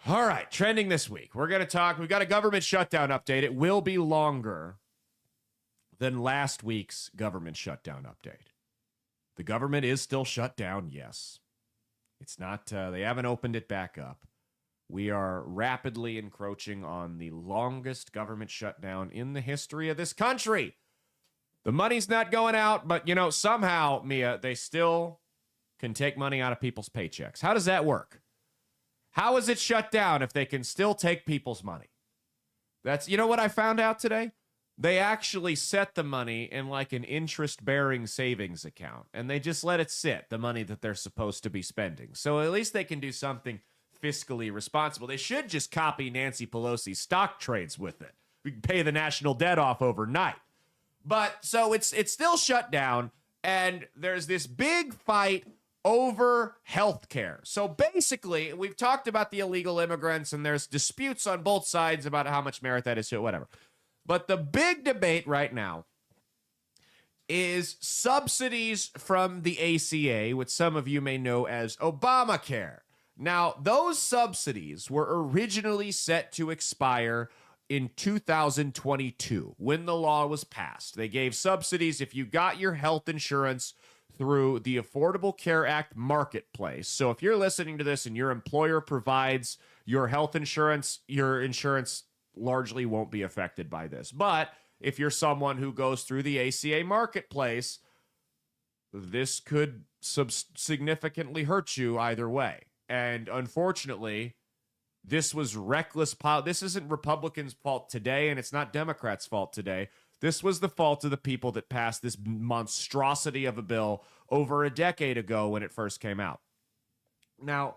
All right, trending this week. We're going to talk. We've got a government shutdown update. It will be longer than last week's government shutdown update. The government is still shut down, yes. It's not, they haven't opened it back up. We are rapidly encroaching on the longest government shutdown in the history of this country. The money's not going out, but, somehow, Mia, they still can take money out of people's paychecks. How does that work? How is it shut down if they can still take people's money? That's, what I found out today? They actually set the money in like an interest-bearing savings account, and they just let it sit, the money that they're supposed to be spending. So at least they can do something fiscally responsible. They should just copy Nancy Pelosi's stock trades with it. We can pay the national debt off overnight. But so it's still shut down, and there's this big fight over healthcare. So basically, we've talked about the illegal immigrants, and there's disputes on both sides about how much merit that is to it, whatever. But the big debate right now is subsidies from the ACA, which some of you may know as Obamacare. Now, those subsidies were originally set to expire in 2022 when the law was passed. They gave subsidies if you got your health insurance through the Affordable Care Act marketplace. So if you're listening to this and your employer provides your health insurance, your insurance largely won't be affected by this. But if you're someone who goes through the ACA marketplace, this could significantly hurt you either way. And unfortunately, this was reckless. This isn't Republicans' fault today, and it's not Democrats' fault today. This was the fault of the people that passed this monstrosity of a bill over a decade ago when it first came out. Now,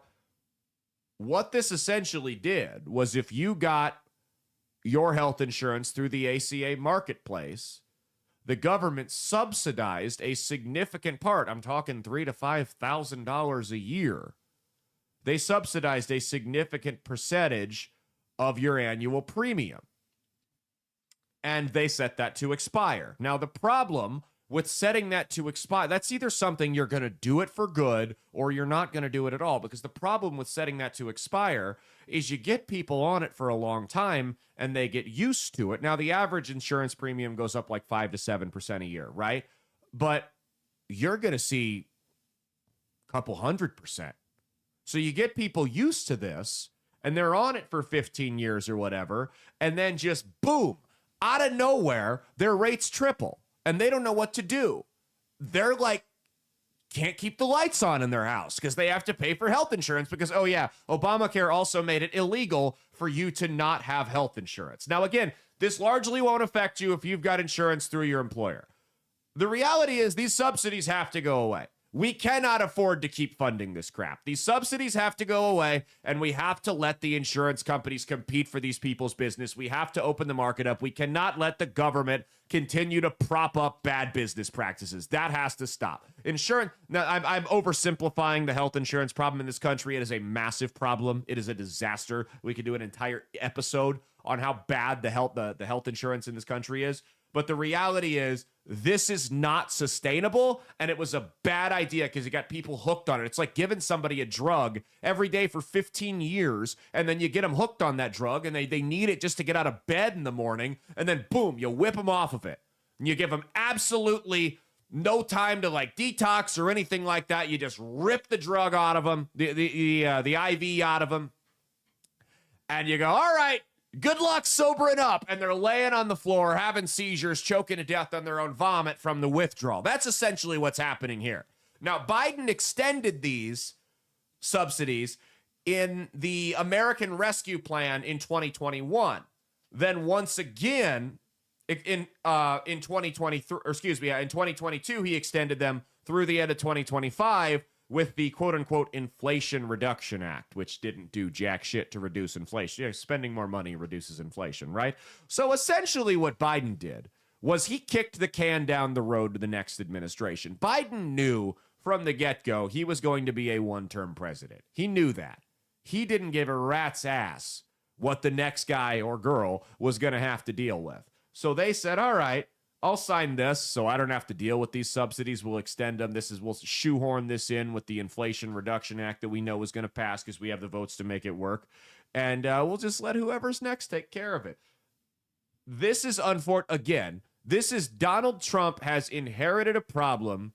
what this essentially did was if you got your health insurance through the ACA marketplace, the government subsidized a significant part. I'm talking $3,000 to $5,000 a year. They subsidized a significant percentage of your annual premium. And they set that to expire. Now, the problem with setting that to expire, that's either something you're going to do it for good or you're not going to do it at all. Because the problem with setting that to expire is you get people on it for a long time and they get used to it. Now, the average insurance premium goes up like 5 to 7% a year, right? But you're going to see a couple 100%. So you get people used to this and they're on it for 15 years or whatever. And then just boom, out of nowhere, their rates triple and they don't know what to do. They're like, can't keep the lights on in their house because they have to pay for health insurance because, oh yeah, Obamacare also made it illegal for you to not have health insurance. Now, again, this largely won't affect you if you've got insurance through your employer. The reality is these subsidies have to go away. We cannot afford to keep funding this crap. These subsidies have to go away, and we have to let the insurance companies compete for these people's business. We have to open the market up. We cannot let the government continue to prop up bad business practices. That has to stop. Insurance. Now, I'm oversimplifying the health insurance problem in this country. It is a massive problem. It is a disaster. We could do an entire episode on how bad the health insurance in this country is. But the reality is, this is not sustainable, and it was a bad idea because you got people hooked on it. It's like giving somebody a drug every day for 15 years, and then you get them hooked on that drug, and they need it just to get out of bed in the morning, and then boom, you whip them off of it. And you give them absolutely no time to like detox or anything like that. You just rip the drug out of them, the IV out of them, and you go, all right, good luck sobering up. And they're laying on the floor, having seizures, choking to death on their own vomit from the withdrawal. That's essentially what's happening here. Now, Biden extended these subsidies in the American Rescue Plan in 2021. Then once again, in 2023, or excuse me, in 2022, he extended them through the end of 2025 with the quote-unquote Inflation Reduction Act, which didn't do jack shit to reduce inflation. Yeah, spending more money reduces inflation, right? So essentially what Biden did was he kicked the can down the road to the next administration. Biden knew from the get-go he was going to be a one-term president. He knew that. He didn't give a rat's ass what the next guy or girl was going to have to deal with. So they said, all right, I'll sign this so I don't have to deal with these subsidies. We'll extend them. We'll shoehorn this in with the Inflation Reduction Act that we know is going to pass because we have the votes to make it work. and we'll just let whoever's next take care of it. This is unfortunate. Again, this is Donald Trump has inherited a problem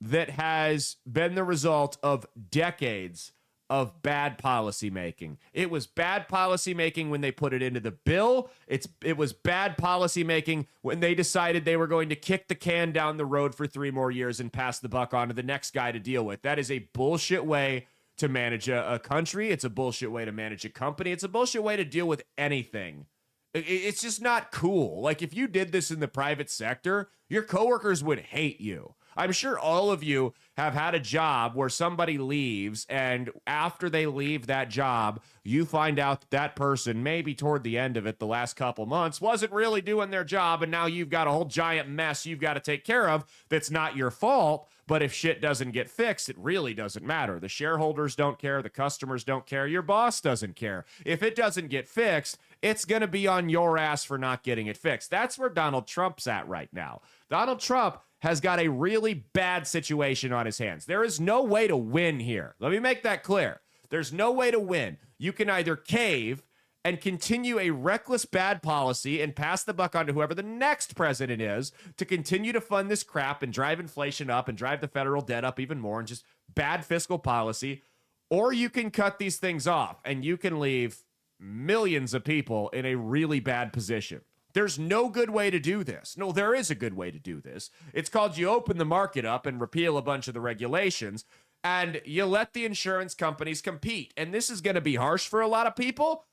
that has been the result of decades of bad policy making. It was bad policy making when they put it into the bill. It was bad policy making when they decided they were going to kick the can down the road for 3 more years and pass the buck on to the next guy to deal with. That is a bullshit way to manage a country. It's a bullshit way to manage a company. It's a bullshit way to deal with anything. It's just not cool. Like, if you did this in the private sector, your coworkers would hate you. I'm sure all of you have had a job where somebody leaves, and after they leave that job, you find out that person, maybe toward the end of it, the last couple months, wasn't really doing their job, and now you've got a whole giant mess you've got to take care of that's not your fault. But if shit doesn't get fixed, it really doesn't matter. The shareholders don't care. The customers don't care. Your boss doesn't care. If it doesn't get fixed, it's going to be on your ass for not getting it fixed. That's where Donald Trump's at right now. Donald Trump has got a really bad situation on his hands. There is no way to win here. Let me make that clear. There's no way to win. You can either cave and continue a reckless bad policy and pass the buck on to whoever the next president is to continue to fund this crap and drive inflation up and drive the federal debt up even more and just bad fiscal policy, or you can cut these things off and you can leave millions of people in a really bad position. There's no good way to do this. No, there is a good way to do this. It's called you open the market up and repeal a bunch of the regulations, and you let the insurance companies compete. And this is going to be harsh for a lot of people,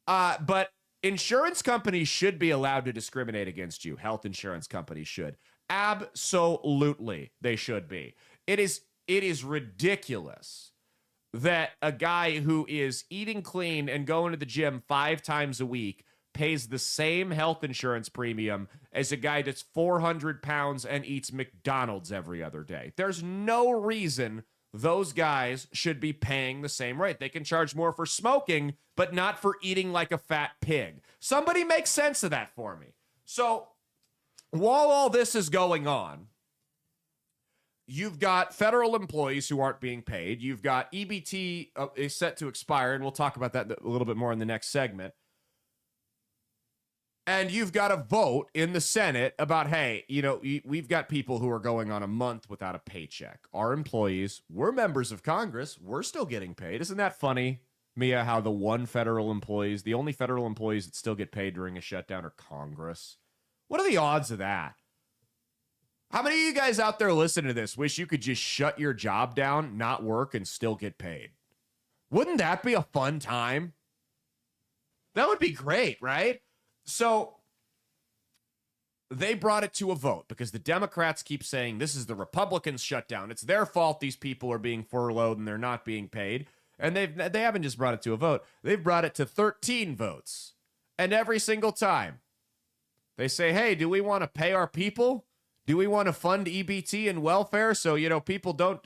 but insurance companies should be allowed to discriminate against you. Health insurance companies should. Absolutely, they should be. It is ridiculous that a guy who is eating clean and going to the gym 5 times a week pays the same health insurance premium as a guy that's 400 pounds and eats McDonald's every other day. There's no reason those guys should be paying the same rate. They can charge more for smoking, but not for eating like a fat pig. Somebody make sense of that for me. So while all this is going on, you've got federal employees who aren't being paid. You've got EBT is set to expire, and we'll talk about that a little bit more in the next segment. And you've got a vote in the Senate about, hey, we've got people who are going on a month without a paycheck. Our employees, we're members of Congress. We're still getting paid. Isn't that funny, Mia, how the only federal employees that still get paid during a shutdown are Congress? What are the odds of that? How many of you guys out there listening to this wish you could just shut your job down, not work, and still get paid? Wouldn't that be a fun time? That would be great, right? So they brought it to a vote because the Democrats keep saying this is the Republicans' shutdown. It's their fault these people are being furloughed and they're not being paid. And they haven't just brought it to a vote. They've brought it to 13 votes. And every single time they say, hey, do we want to pay our people? Do we want to fund EBT and welfare so, people don't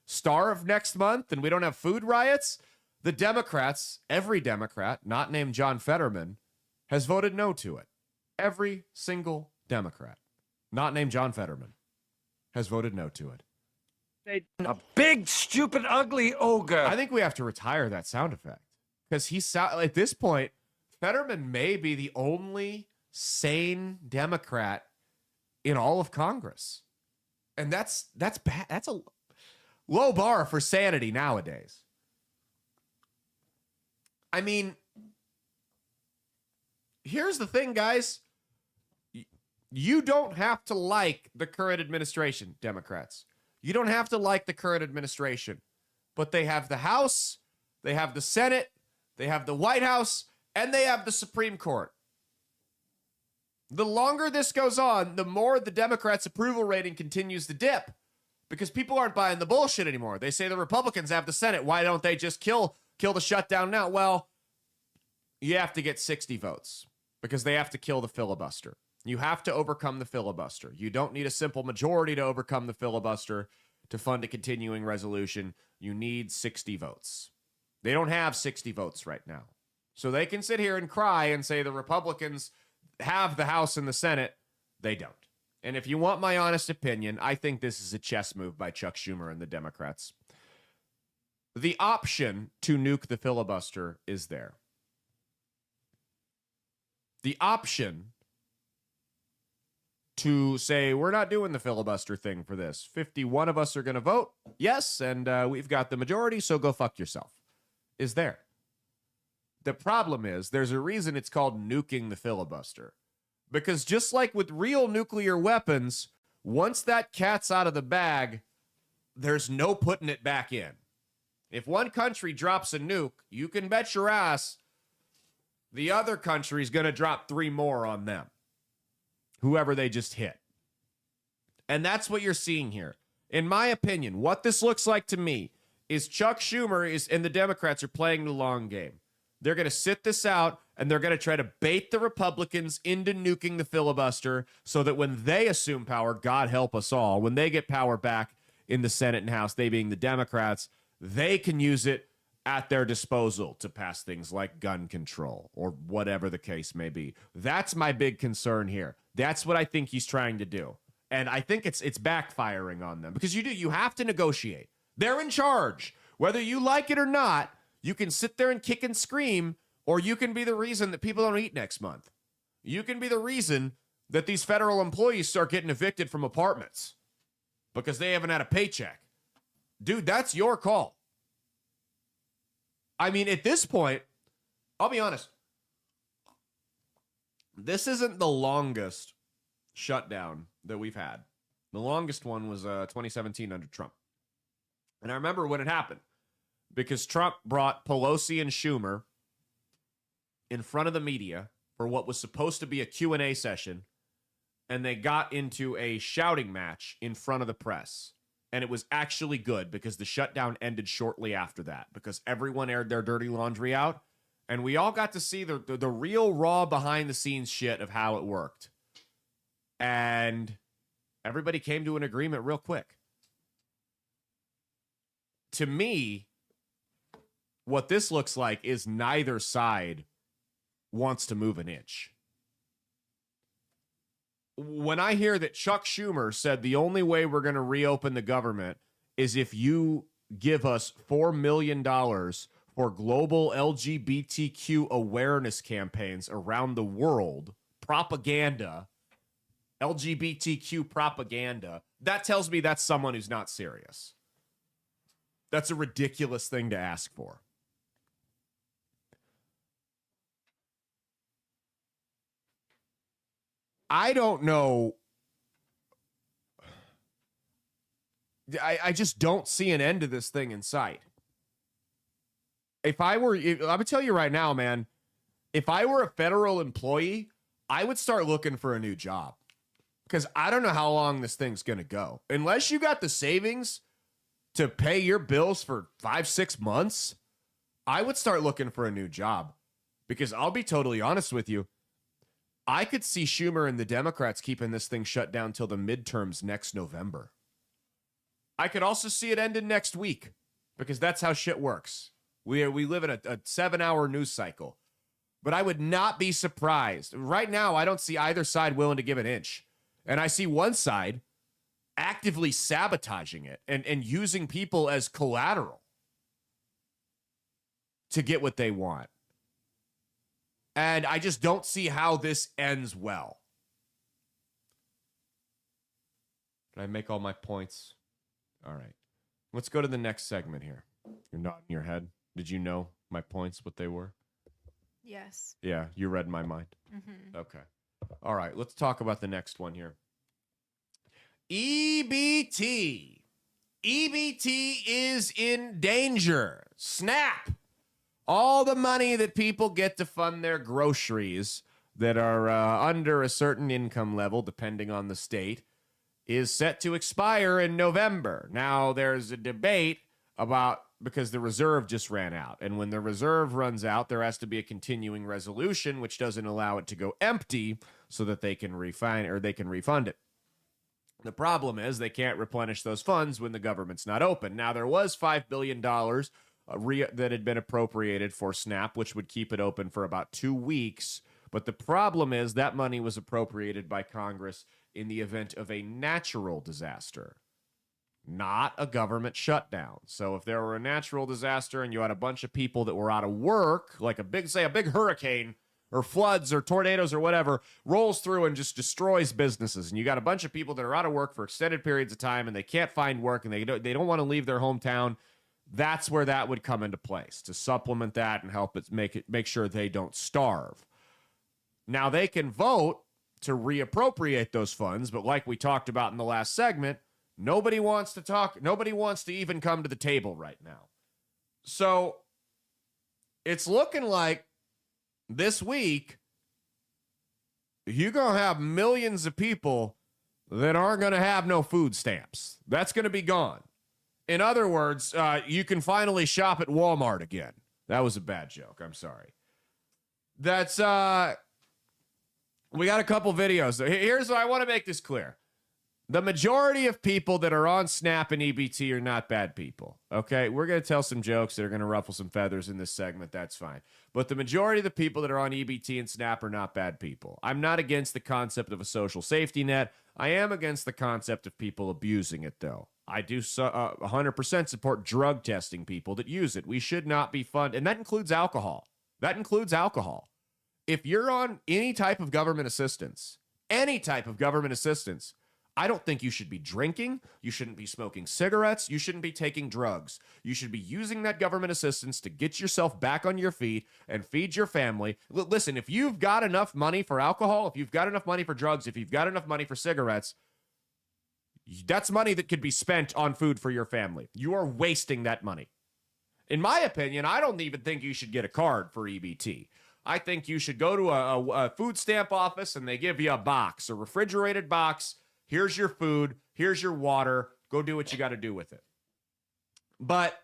starve next month and we don't have food riots? The Democrats, every Democrat, not named John Fetterman, has voted no to it. Every single Democrat, not named John Fetterman, has voted no to it. A big, stupid, ugly ogre. I think we have to retire that sound effect because at this point, Fetterman may be the only sane Democrat in all of Congress. And that's bad. That's a low bar for sanity nowadays. I mean, here's the thing, guys. You don't have to like the current administration, Democrats. You don't have to like the current administration. But they have the House, they have the Senate, they have the White House, and they have the Supreme Court. The longer this goes on, the more the Democrats' approval rating continues to dip because people aren't buying the bullshit anymore. They say the Republicans have the Senate. Why don't they just kill the shutdown now? Well, you have to get 60 votes because they have to kill the filibuster. You have to overcome the filibuster. You don't need a simple majority to overcome the filibuster to fund a continuing resolution. You need 60 votes. They don't have 60 votes right now. So they can sit here and cry and say the Republicans have the House and the Senate. They don't. And if you want my honest opinion, I think this is a chess move by Chuck Schumer and the Democrats. The option to nuke the filibuster is there. the option to say, we're not doing the filibuster thing for this. 51 of us are going to vote yes, and we've got the majority, so go fuck yourself, is there. The problem is there's a reason it's called nuking the filibuster. Because just like with real nuclear weapons, once that cat's out of the bag, there's no putting it back in. If one country drops a nuke, you can bet your ass the other country's going to drop 3 more on them. Whoever they just hit. And that's what you're seeing here. In my opinion, what this looks like to me is Chuck Schumer and the Democrats are playing the long game. They're going to sit this out, and they're going to try to bait the Republicans into nuking the filibuster so that when they assume power, God help us all, when they get power back in the Senate and House, they being the Democrats, they can use it at their disposal to pass things like gun control or whatever the case may be. That's my big concern here. That's what I think he's trying to do. And I think it's backfiring on them because you have to negotiate. They're in charge. Whether you like it or not, you can sit there and kick and scream, or you can be the reason that people don't eat next month. You can be the reason that these federal employees start getting evicted from apartments because they haven't had a paycheck. Dude, that's your call. I mean, at this point, I'll be honest. This isn't the longest shutdown that we've had. The longest one was 2017 under Trump. And I remember when it happened because Trump brought Pelosi and Schumer in front of the media for what was supposed to be a Q&A session, and they got into a shouting match in front of the press. And it was actually good because the shutdown ended shortly after that because everyone aired their dirty laundry out, and we all got to see the real raw behind-the-scenes shit of how it worked. And everybody came to an agreement real quick. To me, what this looks like is neither side wants to move an inch. When I hear that Chuck Schumer said the only way we're going to reopen the government is if you give us $4 million for global LGBTQ awareness campaigns around the world, propaganda, LGBTQ propaganda, that tells me that's someone who's not serious. That's a ridiculous thing to ask for. I don't know. I just don't see an end to this thing in sight. I'm gonna tell you right now, man, if I were a federal employee, I would start looking for a new job because I don't know how long this thing's going to go. Unless you got the savings to pay your bills for 5-6 months, I would start looking for a new job because I'll be totally honest with you. I could see Schumer and the Democrats keeping this thing shut down till the midterms next November. I could also see it ending next week because that's how shit works. We live in a 7-hour news cycle. But I would not be surprised. Right now, I don't see either side willing to give an inch. And I see one side actively sabotaging it and using people as collateral to get what they want. And I just don't see how this ends well. Did I make all my points? All right. Let's go to the next segment here. You're nodding your head. Did you know my points, what they were? Yes. Yeah, you read my mind. Mm-hmm. Okay. All right, let's talk about the next one here. EBT. EBT is in danger. Snap. All the money that people get to fund their groceries that are under a certain income level, depending on the state, is set to expire in November. Now, there's a debate about, because the reserve just ran out. And when the reserve runs out, there has to be a continuing resolution, which doesn't allow it to go empty so that they can refund it. The problem is they can't replenish those funds when the government's not open. Now, there was $5 billion that had been appropriated for SNAP, which would keep it open for about 2 weeks. But the problem is that money was appropriated by Congress in the event of a natural disaster, not a government shutdown. So if there were a natural disaster and you had a bunch of people that were out of work, like a big hurricane or floods or tornadoes or whatever rolls through and just destroys businesses, and you got a bunch of people that are out of work for extended periods of time and they can't find work and they don't want to leave their hometown, that's where that would come into place to supplement that and help make sure they don't starve. Now they can vote to reappropriate those funds, but like we talked about in the last segment, nobody wants to even come to the table right now. So it's looking like this week, you're going to have millions of people that aren't going to have no food stamps. That's going to be gone. In other words, you can finally shop at Walmart again. That was a bad joke. I'm sorry. That's, we got a couple videos. Here's what I want to make this clear. The majority of people that are on SNAP and EBT are not bad people, okay? We're going to tell some jokes that are going to ruffle some feathers in this segment. That's fine. But the majority of the people that are on EBT and SNAP are not bad people. I'm not against the concept of a social safety net. I am against the concept of people abusing it, though. I do 100% support drug testing people that use it. We should not be funded, and that includes alcohol. If you're on any type of government assistance, I don't think you should be drinking. You shouldn't be smoking cigarettes. You shouldn't be taking drugs. You should be using that government assistance to get yourself back on your feet and feed your family. Listen, if you've got enough money for alcohol, if you've got enough money for drugs, if you've got enough money for cigarettes, that's money that could be spent on food for your family. You are wasting that money. In my opinion, I don't even think you should get a card for EBT. I think you should go to a food stamp office and they give you a box, a refrigerated box. Here's your food. Here's your water. Go do what you got to do with it. But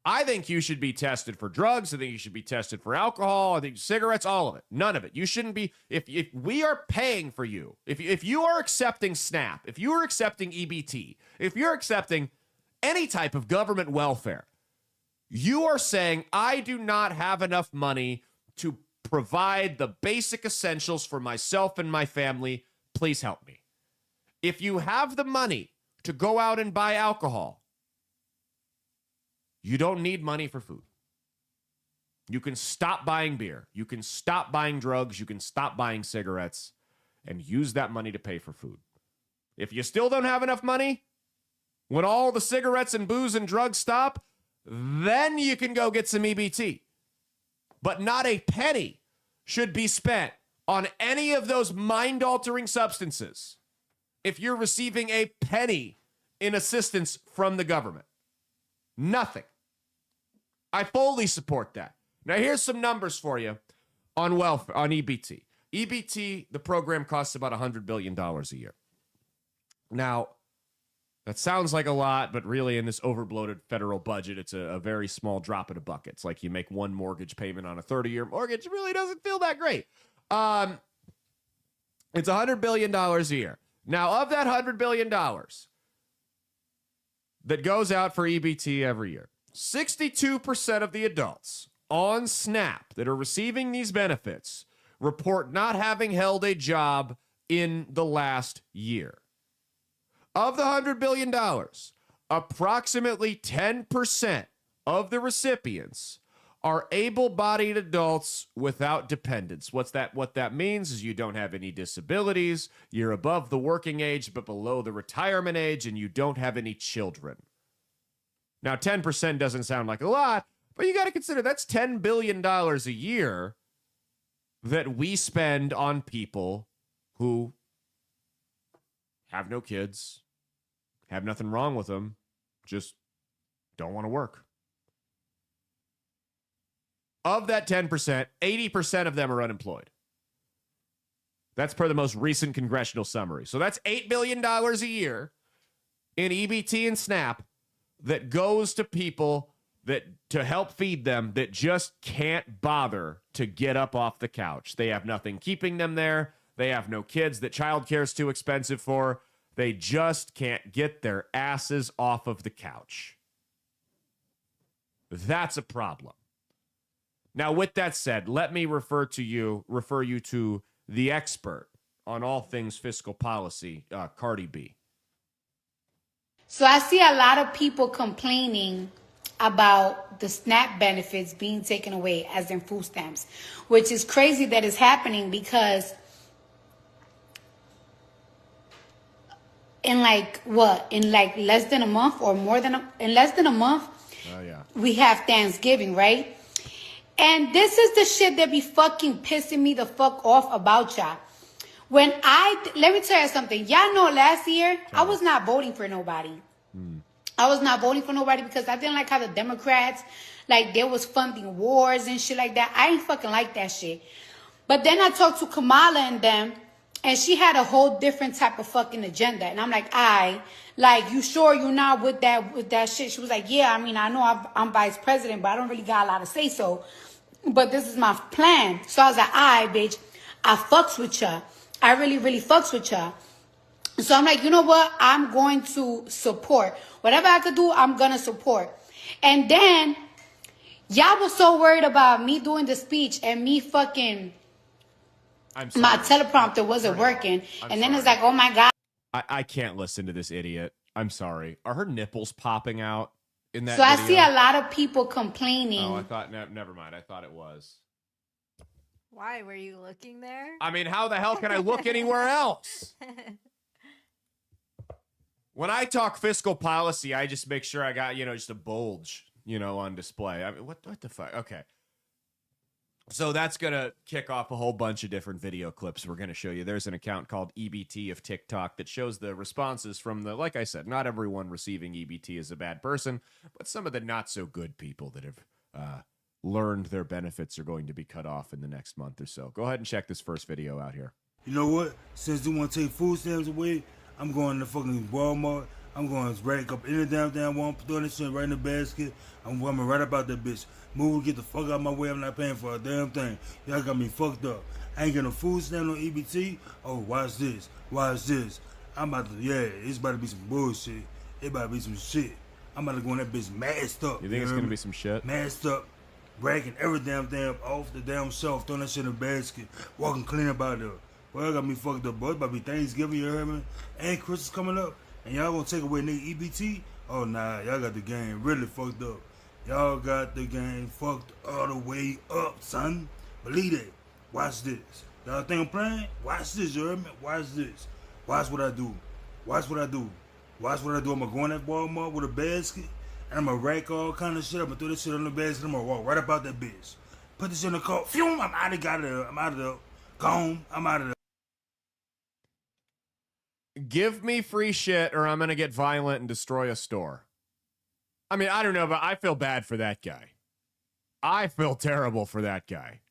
I think you should be tested for drugs. I think you should be tested for alcohol. I think cigarettes, all of it. None of it. You shouldn't be. If we are paying for you, if you are accepting SNAP, if you are accepting EBT, if you're accepting any type of government welfare, you are saying, I do not have enough money to provide the basic essentials for myself and my family. Please help me. If you have the money to go out and buy alcohol, you don't need money for food. You can stop buying beer. You can stop buying drugs. You can stop buying cigarettes and use that money to pay for food. If you still don't have enough money, when all the cigarettes and booze and drugs stop, then you can go get some EBT. But not a penny should be spent on any of those mind-altering substances if you're receiving a penny in assistance from the government. Nothing. I fully support that. Now, here's some numbers for you on welfare, on EBT. EBT, the program costs about $100 billion a year. Now, that sounds like a lot, but really in this overbloated federal budget, it's a very small drop in a bucket. It's like you make one mortgage payment on a 30-year mortgage. It really doesn't feel that great. It's $100 billion a year. Now, of that $100 billion that goes out for EBT every year, 62% of the adults on SNAP that are receiving these benefits report not having held a job in the last year. Of the $100 billion, approximately 10% of the recipients are able-bodied adults without dependents. What that means is you don't have any disabilities, you're above the working age but below the retirement age, and you don't have any children. Now, 10% doesn't sound like a lot, but you got to consider that's $10 billion a year that we spend on people who have no kids, have nothing wrong with them, just don't want to work. Of that 10%, 80% of them are unemployed. That's per the most recent congressional summary. So that's $8 billion a year in EBT and SNAP that goes to people that to help feed them that just can't bother to get up off the couch. They have nothing keeping them there. They have no kids that childcare is too expensive for. They just can't get their asses off of the couch. That's a problem. Now, with that said, let me refer you to the expert on all things fiscal policy, Cardi B. So I see a lot of people complaining about the SNAP benefits being taken away as in food stamps, which is crazy that it's happening because in less than a month or in less than a month, we have Thanksgiving, right? And this is the shit that be fucking pissing me the fuck off about y'all. Let me tell you something. Y'all know last year, I was not voting for nobody. I was not voting for nobody because I didn't like how the Democrats, they was funding wars and shit like that. I ain't fucking like that shit. But then I talked to Kamala and them, and she had a whole different type of fucking agenda. And I'm like, you sure you're not with that shit? She was like, yeah, I mean, I know I'm vice president, but I don't really got a lot to say so. But this is my plan. So I was like, bitch, I fucks with y'all. I really, really fucks with y'all. So I'm like, you know what? I'm going to support. Whatever I could do, I'm going to support. And then y'all was so worried about me doing the speech and me fucking... my teleprompter wasn't working. And then it's like, oh my God. I can't listen to this idiot. I'm sorry. Are her nipples popping out in that So video? I see a lot of people complaining. Oh, I thought, never mind. I thought it was. Why were you looking there? I mean, how the hell can I look anywhere else? When I talk fiscal policy, I just make sure I got, just a bulge, on display. I mean, what the fuck? Okay. So that's going to kick off a whole bunch of different video clips we're going to show you. There's an account called EBT of TikTok that shows the responses from like I said, not everyone receiving EBT is a bad person, but some of the not so good people that have learned their benefits are going to be cut off in the next month or so. Go ahead and check this first video out here. You know what? Since they want to take food stamps away, I'm going to fucking Walmart. I'm going to rank up any damn Walmart, throw this shit right in the basket. I'm coming right about that bitch. Move, get the fuck out of my way. I'm not paying for a damn thing. Y'all got me fucked up. I ain't getting a food stamp on EBT. Oh, watch this. Watch this. I'm about to, it's about to be some bullshit. It about to be some shit. I'm about to go in that bitch masked up. You think it's going to be some shit? Masked up. Bragging every damn off the damn shelf, throwing that shit in the basket, walking clean about there. Well, got me fucked up, boy. It's about to be Thanksgiving, you heard me? And Christmas coming up, and y'all gonna take away nigga EBT? Oh, nah, y'all got the game really fucked up. Y'all got the game fucked all the way up, son. Believe it. Watch this. Y'all think I'm playing? Watch this, you heard me? Watch this. Watch what I do. Watch what I do. Watch what I do. I'm gonna go in that Walmart with a basket, and I'm gonna rack all kind of shit. I'm gonna throw this shit on the basket. I'm gonna walk right about that bitch. Put this in the car. Phew, I'm out of there. I'm out of there. Gone. I'm out of there. Give me free shit or I'm going to get violent and destroy a store. I mean, I don't know, but I feel bad for that guy. I feel terrible for that guy.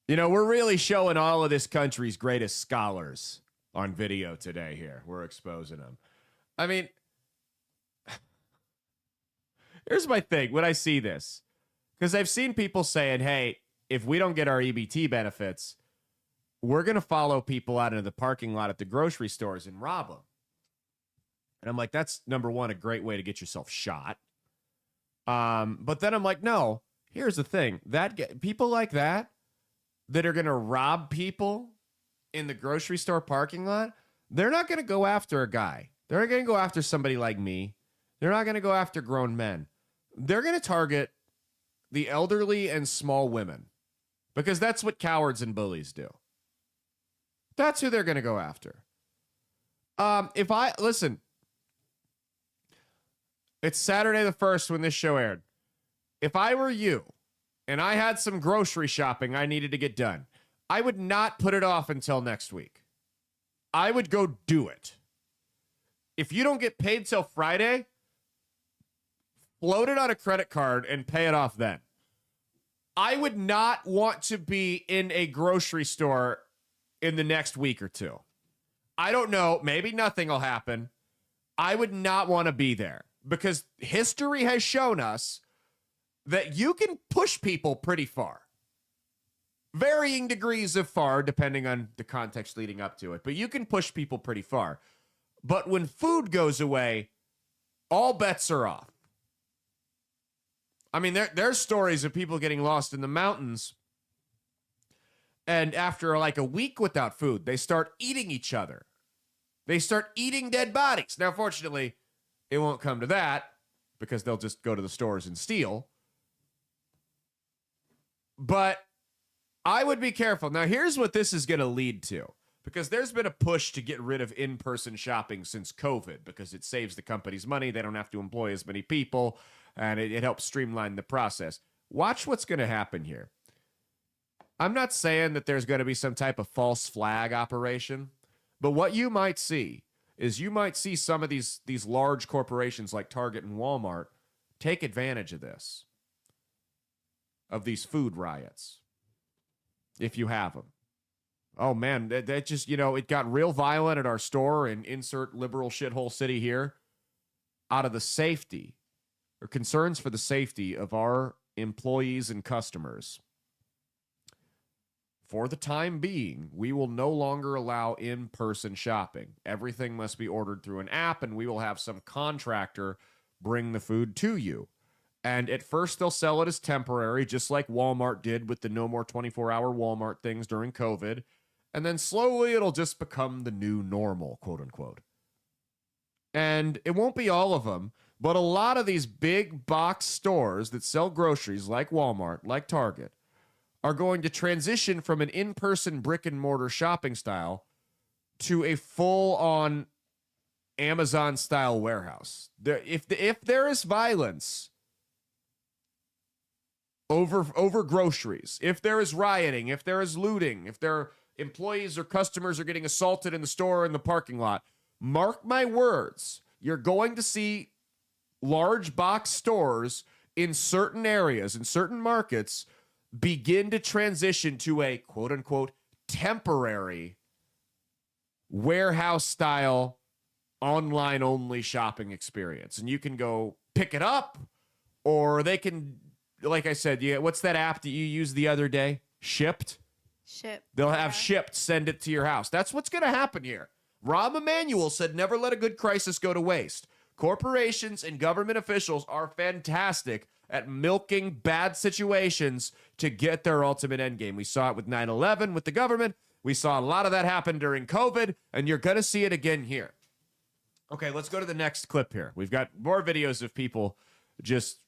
We're really showing all of this country's greatest scholars on video today here. We're exposing them. I mean, here's my thing when I see this. Because I've seen people saying, hey, if we don't get our EBT benefits, we're going to follow people out into the parking lot at the grocery stores and rob them. And I'm like, that's, number one, a great way to get yourself shot. But then I'm like, no, here's the thing. People like that are going to rob people in the grocery store parking lot, they're not going to go after a guy. They're not going to go after somebody like me. They're not going to go after grown men. They're going to target the elderly and small women because that's what cowards and bullies do. That's who they're going to go after. Listen, it's Saturday the 1st when this show aired. If I were you and I had some grocery shopping I needed to get done, I would not put it off until next week. I would go do it. If you don't get paid till Friday, float it on a credit card and pay it off then. I would not want to be in a grocery store in the next week or two. I don't know. Maybe nothing will happen. I would not want to be there because history has shown us that you can push people pretty far. Varying degrees of far, depending on the context leading up to it. But you can push people pretty far. But when food goes away, all bets are off. I mean, there's stories of people getting lost in the mountains. And after like a week without food, they start eating each other. They start eating dead bodies. Now, fortunately, it won't come to that. because they'll just go to the stores and steal. But I would be careful. Now, here's what this is going to lead to, because there's been a push to get rid of in-person shopping since COVID because it saves the companies money. They don't have to employ as many people, and it helps streamline the process. Watch what's going to happen here. I'm not saying that there's going to be some type of false flag operation, but what you might see is you might see some of these large corporations like Target and Walmart take advantage of this, of these food riots, if you have them. Oh, man, that just, it got real violent at our store in insert liberal shithole city here out of the safety or concerns for the safety of our employees and customers. For the time being, we will no longer allow in-person shopping. Everything must be ordered through an app, and we will have some contractor bring the food to you. And at first, they'll sell it as temporary, just like Walmart did with the no more 24-hour Walmart things during COVID. And then slowly, it'll just become the new normal, quote unquote. And it won't be all of them, but a lot of these big box stores that sell groceries, like Walmart, like Target, are going to transition from an in-person brick-and-mortar shopping style to a full-on Amazon-style warehouse. If there is violence over groceries, if there is rioting, if there is looting, if their employees or customers are getting assaulted in the store or in the parking lot, mark my words, you're going to see large box stores in certain areas, in certain markets, begin to transition to a quote-unquote temporary warehouse-style online-only shopping experience. And you can go pick it up, or they can, like I said, what's that app that you used the other day? Shipped? They'll have Shipped send it to your house. That's what's going to happen here. Rahm Emanuel said, never let a good crisis go to waste. Corporations and government officials are fantastic at milking bad situations to get their ultimate endgame. We saw it with 9/11 with the government. We saw a lot of that happen during COVID, and you're going to see it again here. Okay, let's go to the next clip here. We've got more videos of people just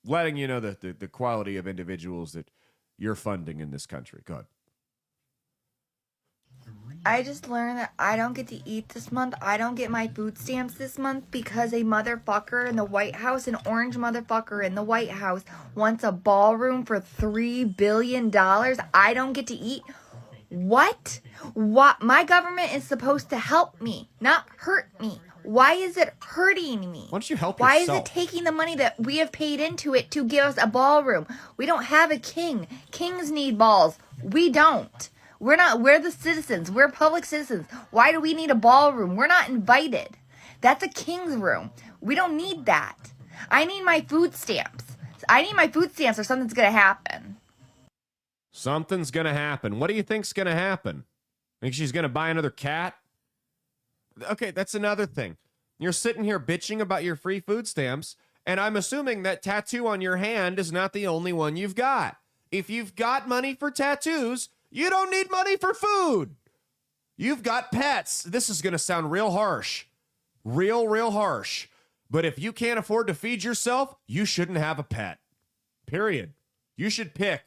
letting you know the quality of individuals that you're funding in this country. Go ahead. I just learned that I don't get to eat this month. I don't get my food stamps this month because a motherfucker in the White House, an orange motherfucker in the White House, wants a ballroom for $3 billion. I don't get to eat. What? My government is supposed to help me, not hurt me. Why is it hurting me? Why don't you help Why yourself? is it taking the money that we have paid into it to give us a ballroom? We don't have a king. Kings need balls. We don't. We're the citizens. We're public citizens. Why do we need a ballroom? We're not invited. That's a king's room. We don't need that. I need my food stamps. I need my food stamps or something's going to happen. Something's going to happen. What do you think's going to happen? Think she's going to buy another cat? Okay, that's another thing. You're sitting here bitching about your free food stamps, and I'm assuming that tattoo on your hand is not the only one you've got. If you've got money for tattoos, you don't need money for food. You've got pets. This is going to sound real harsh. Real harsh. But if you can't afford to feed yourself, you shouldn't have a pet. Period. You should pick.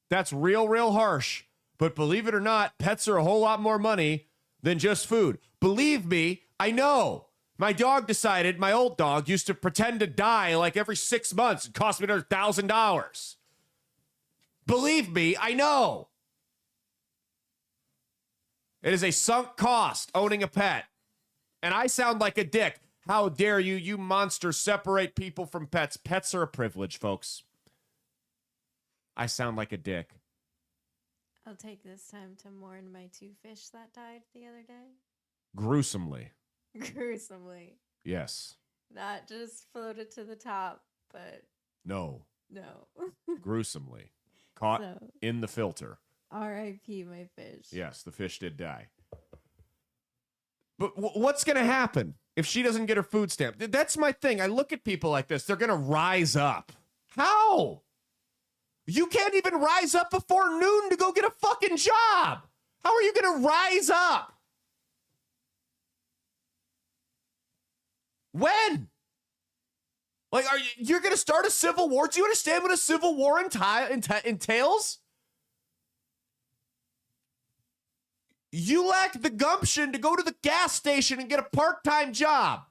That's real harsh. But believe it or not, pets are a whole lot more money than just food. Believe me, I know. My dog decided, my old dog used to pretend to die like every 6 months. It cost me another $1,000. Believe me, I know. It is a sunk cost owning a pet. And I sound like a dick. How dare you, you monster, separate people from pets. Pets are a privilege, folks. I sound like a dick. I'll take this time to mourn my 2 fish that died the other day. Gruesomely. Yes. Not just floated to the top, but No. no. Gruesomely. Caught in the filter. R.I.P. my fish. Yes, the fish did die. But what's going to happen if she doesn't get her food stamp? That's my thing. I look at people like this. They're going to rise up. How? You can't even rise up before noon to go get a fucking job. How are you going to rise up? When? Like, you're going to start a civil war? Do you understand what a civil war entails? You lack the gumption to go to the gas station and get a part-time job.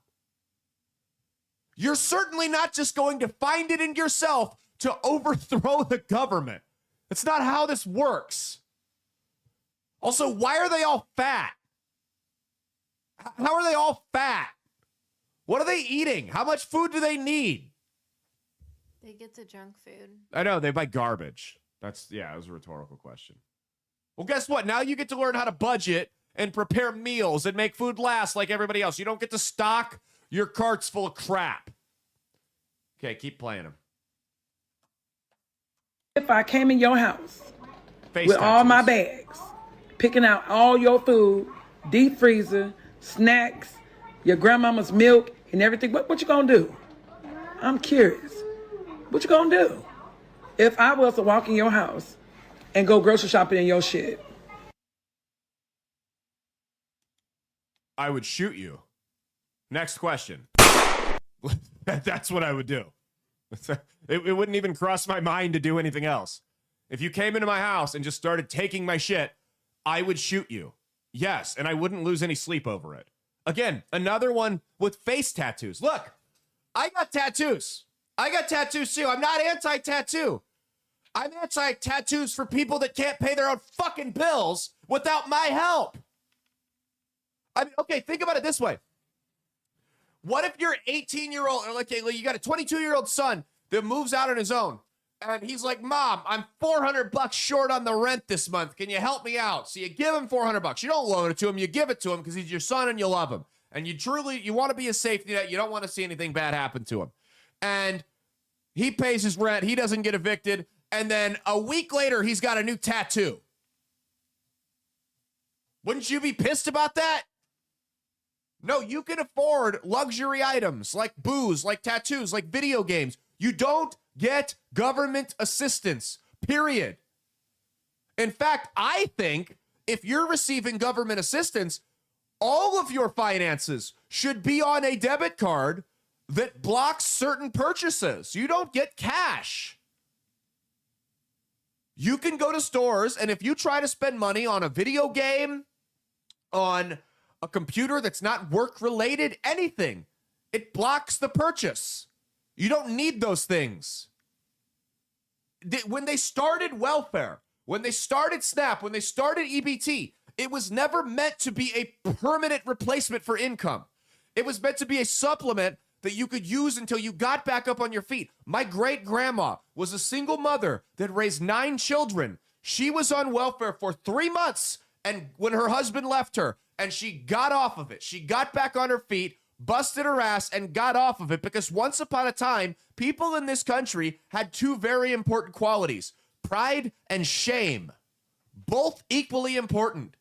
You're certainly not just going to find it in yourself to overthrow the government. That's not how this works. Also, why are they all fat? How are they all fat? What are they eating? How much food do they need? They get the junk food. I know, they buy garbage. It was a rhetorical question. Well, guess what? Now you get to learn how to budget and prepare meals and make food last like everybody else. You don't get to stock your carts full of crap. Okay, keep playing them. If I came in your house Face with tattoos. all my bags, picking out all your food, deep freezer, snacks, your grandmama's milk, and everything, what you gonna do? I'm curious. What you gonna do? If I was to walk in your house and go grocery shopping in your shit. I would shoot you. Next question. That's what I would do. It wouldn't even cross my mind to do anything else. If you came into my house and just started taking my shit, I would shoot you. Yes, and I wouldn't lose any sleep over it. Again, another one with face tattoos. Look, I got tattoos. I got tattoos too. I'm not anti-tattoo. I'm anti-tattoos for people that can't pay their own fucking bills without my help. I mean, okay, think about it this way. What if you're 18-year-old, or like you got a 22-year-old son that moves out on his own, and he's like, Mom, I'm $400 short on the rent this month. Can you help me out? So you give him $400. You don't loan it to him. You give it to him because he's your son and you love him. And you want to be a safety net. You don't want to see anything bad happen to him. And he pays his rent. He doesn't get evicted. And then a week later, he's got a new tattoo. Wouldn't you be pissed about that? No, you can afford luxury items like booze, like tattoos, like video games. You don't get government assistance, period. In fact, I think if you're receiving government assistance, all of your finances should be on a debit card that blocks certain purchases. You don't get cash. You can go to stores, and if you try to spend money on a video game, on a computer that's not work-related, anything, it blocks the purchase. You don't need those things. When they started welfare, when they started SNAP, when they started EBT, it was never meant to be a permanent replacement for income. It was meant to be a supplement that you could use until you got back up on your feet. My great-grandma was a single mother that raised 9 children. She was on welfare for 3 months, and when her husband left her, and she got off of it, she got back on her feet, busted her ass, and got off of it because once upon a time, people in this country had 2 very important qualities: pride and shame. Both equally important.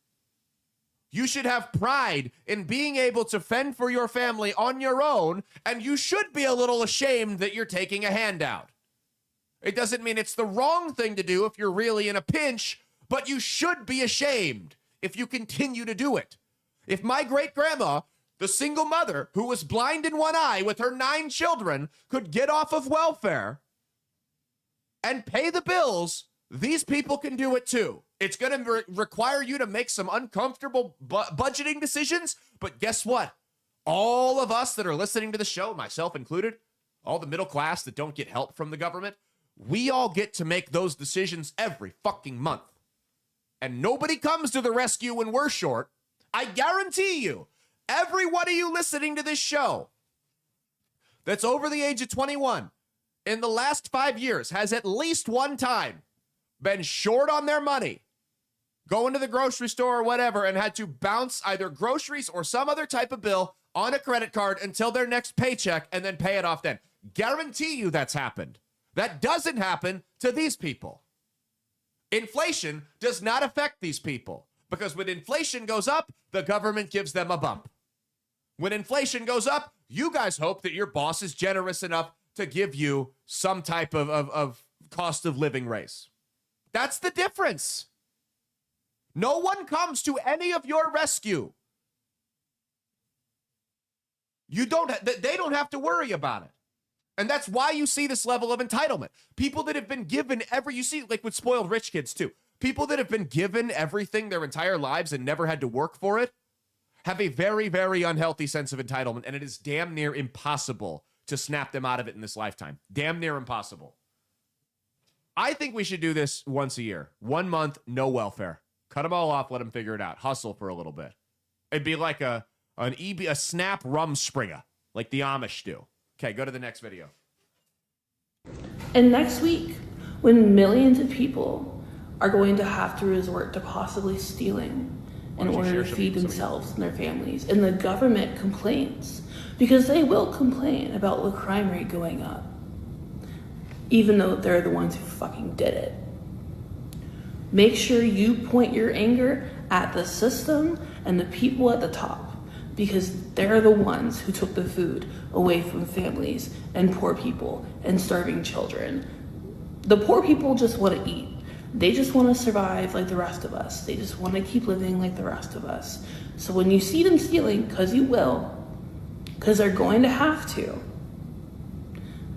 You should have pride in being able to fend for your family on your own, and you should be a little ashamed that you're taking a handout. It doesn't mean it's the wrong thing to do if you're really in a pinch, but you should be ashamed if you continue to do it. If my great-grandma, the single mother who was blind in one eye with her 9 children, could get off of welfare and pay the bills, these people can do it too. It's going to require you to make some uncomfortable budgeting decisions, but guess what? All of us that are listening to the show, myself included, all the middle class that don't get help from the government, we all get to make those decisions every fucking month. And nobody comes to the rescue when we're short. I guarantee you, every one of you listening to this show that's over the age of 21 in the last 5 years has at least one time been short on their money, going to the grocery store or whatever, and had to bounce either groceries or some other type of bill on a credit card until their next paycheck and then pay it off then. Guarantee you that's happened. That doesn't happen to these people. Inflation does not affect these people because when inflation goes up, the government gives them a bump. When inflation goes up, you guys hope that your boss is generous enough to give you some type of cost of living raise. That's the difference. No one comes to any of your rescue They don't have to worry about it. And that's why you see this level of entitlement. People that have been given you see, like with spoiled rich kids too. People that have been given everything their entire lives and never had to work for it have a very, very unhealthy sense of entitlement. And it is damn near impossible to snap them out of it in this lifetime. Damn near impossible. I think we should do this once a year. 1 month, no welfare. Cut them all off, let them figure it out. Hustle for a little bit. It'd be like a snap rumspringer, like the Amish do. Okay, go to the next video. And next week, when millions of people are going to have to resort to possibly stealing in order to feed themselves and their families, and the government complains, because they will complain about the crime rate going up, even though they're the ones who fucking did it. Make sure you point your anger at the system and the people at the top, because they're the ones who took the food away from families and poor people and starving children. The poor people just want to eat. They just want to survive like the rest of us. They just want to keep living like the rest of us. So when you see them stealing, because you will, because they're going to have to,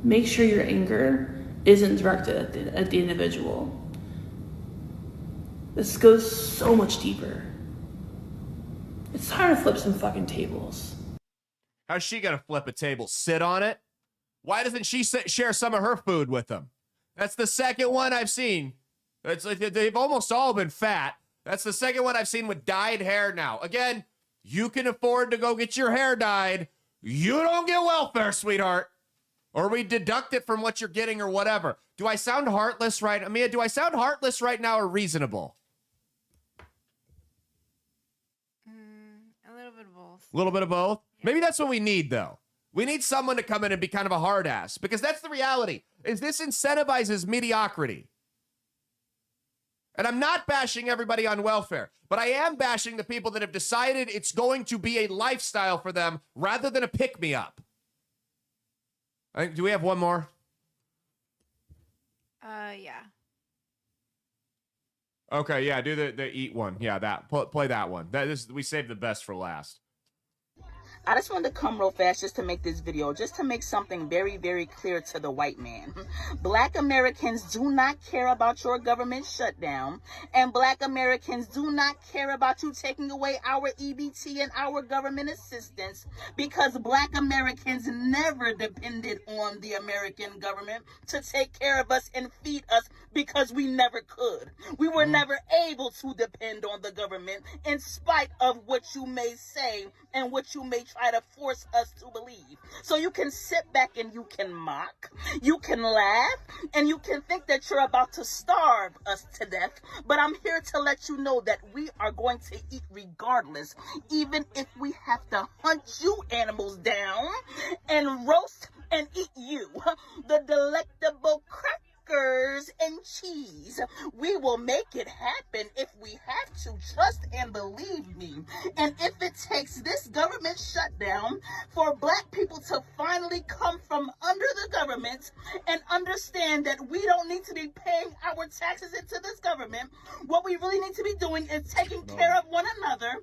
make sure your anger isn't directed at the individual. This goes so much deeper. It's time to flip some fucking tables. How's she gonna flip a table? Sit on it? Why doesn't she share some of her food with them? That's the second one I've seen. It's like they've almost all been fat. That's the second one I've seen with dyed hair now. Again, you can afford to go get your hair dyed. You don't get welfare, sweetheart. Or we deduct it from what you're getting or whatever. Do I sound heartless right? Mia, do I sound heartless right now or reasonable? A little bit of both. A little bit of both? Yeah. Maybe that's what we need, though. We need someone to come in and be kind of a hard ass, because that's the reality, is this incentivizes mediocrity. And I'm not bashing everybody on welfare, but I am bashing the people that have decided it's going to be a lifestyle for them rather than a pick-me-up. Do we have one more? Yeah. Okay, yeah, do the eat one. Yeah, that play that one. We saved the best for last. I just wanted to come real fast just to make this video, just to make something very, very clear to the white man. Black Americans do not care about your government shutdown, and Black Americans do not care about you taking away our EBT and our government assistance, because Black Americans never depended on the American government to take care of us and feed us, because we never could. We were never able to depend on the government, in spite of what you may say and what you may try to force us to believe. So you can sit back and you can mock, you can laugh, and you can think that you're about to starve us to death. But I'm here to let you know that we are going to eat regardless, even if we have to hunt you animals down and roast and eat you. The delectable crackers and cheese. We will make it happen if we have to. Trust and believe me. And if it takes this government shutdown for Black people to finally come from under the government and understand that we don't need to be paying our taxes into this government, what we really need to be doing is taking care of one another,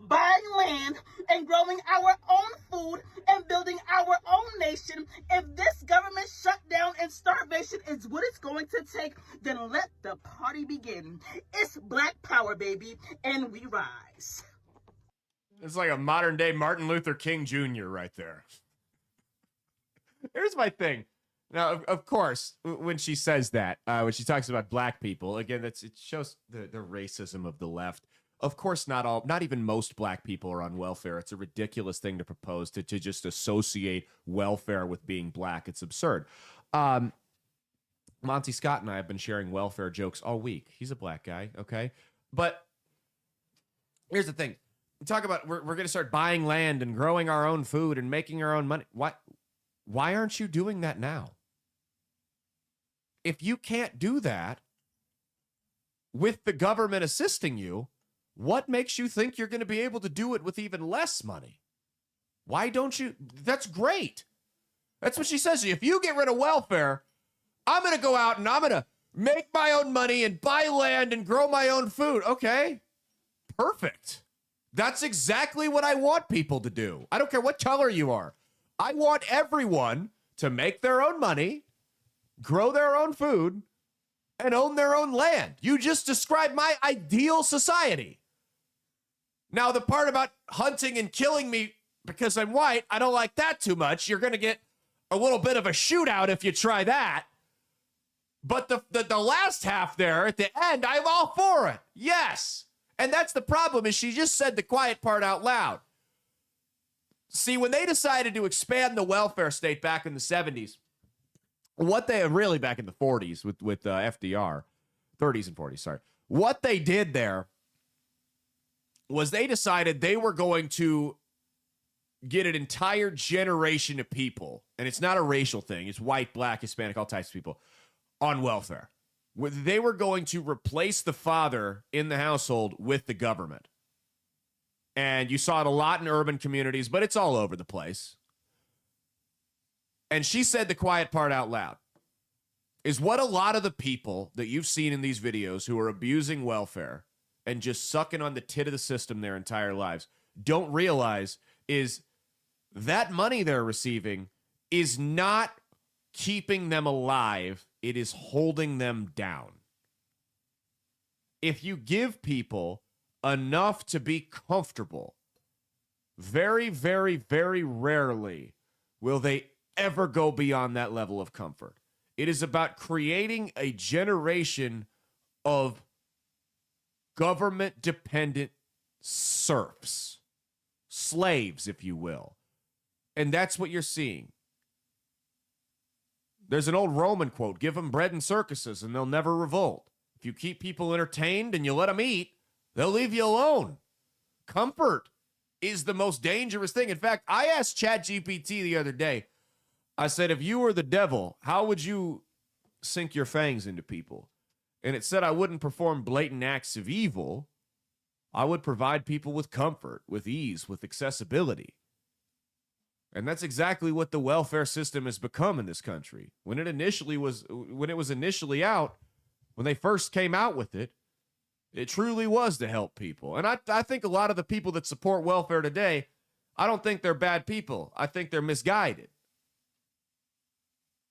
buying land and growing our own food and building our own nation. If this government shutdown and starvation is what it's going to take, then let the party begin. It's Black power, baby, and we rise. It's like a modern day Martin Luther King Jr. right there. Here's my thing. Now, of course, when she says that, when she talks about Black people, again, it shows the racism of the left. Of course, not even most Black people are on welfare. It's a ridiculous thing to propose to just associate welfare with being Black. It's absurd. Monty Scott and I have been sharing welfare jokes all week. He's a Black guy, okay? But here's the thing. We talk about we're going to start buying land and growing our own food and making our own money. Why aren't you doing that now? If you can't do that with the government assisting you, what makes you think you're going to be able to do it with even less money? Why don't you? That's great. That's what she says. If you get rid of welfare, I'm going to go out and I'm going to make my own money and buy land and grow my own food. Okay, perfect. That's exactly what I want people to do. I don't care what color you are. I want everyone to make their own money, grow their own food, and own their own land. You just described my ideal society. Now, the part about hunting and killing me because I'm white, I don't like that too much. You're going to get a little bit of a shootout if you try that. But the last half there at the end, I'm all for it. Yes. And that's the problem, is she just said the quiet part out loud. See, when they decided to expand the welfare state back in the 70s, what they really back in the 40s with FDR, 30s and 40s, sorry. What they did there was they decided they were going to get an entire generation of people, and it's not a racial thing, it's white, black, Hispanic, all types of people, on welfare. They were going to replace the father in the household with the government. And you saw it a lot in urban communities, but it's all over the place. And she said the quiet part out loud. Is what a lot of the people that you've seen in these videos who are abusing welfare and just sucking on the tit of the system their entire lives don't realize is that money they're receiving is not keeping them alive. It is holding them down. If you give people enough to be comfortable, very, very, very rarely will they ever go beyond that level of comfort. It is about creating a generation of government-dependent serfs, slaves, if you will. And that's what you're seeing. There's an old Roman quote, give them bread and circuses and they'll never revolt. If you keep people entertained and you let them eat, they'll leave you alone. Comfort is the most dangerous thing. In fact, I asked ChatGPT the other day, I said, if you were the devil, how would you sink your fangs into people? And it said I wouldn't perform blatant acts of evil. I would provide people with comfort, with ease, with accessibility. And that's exactly what the welfare system has become in this country. When it was initially out, when they first came out with it, it truly was to help people. And I think a lot of the people that support welfare today, I don't think they're bad people. I think they're misguided.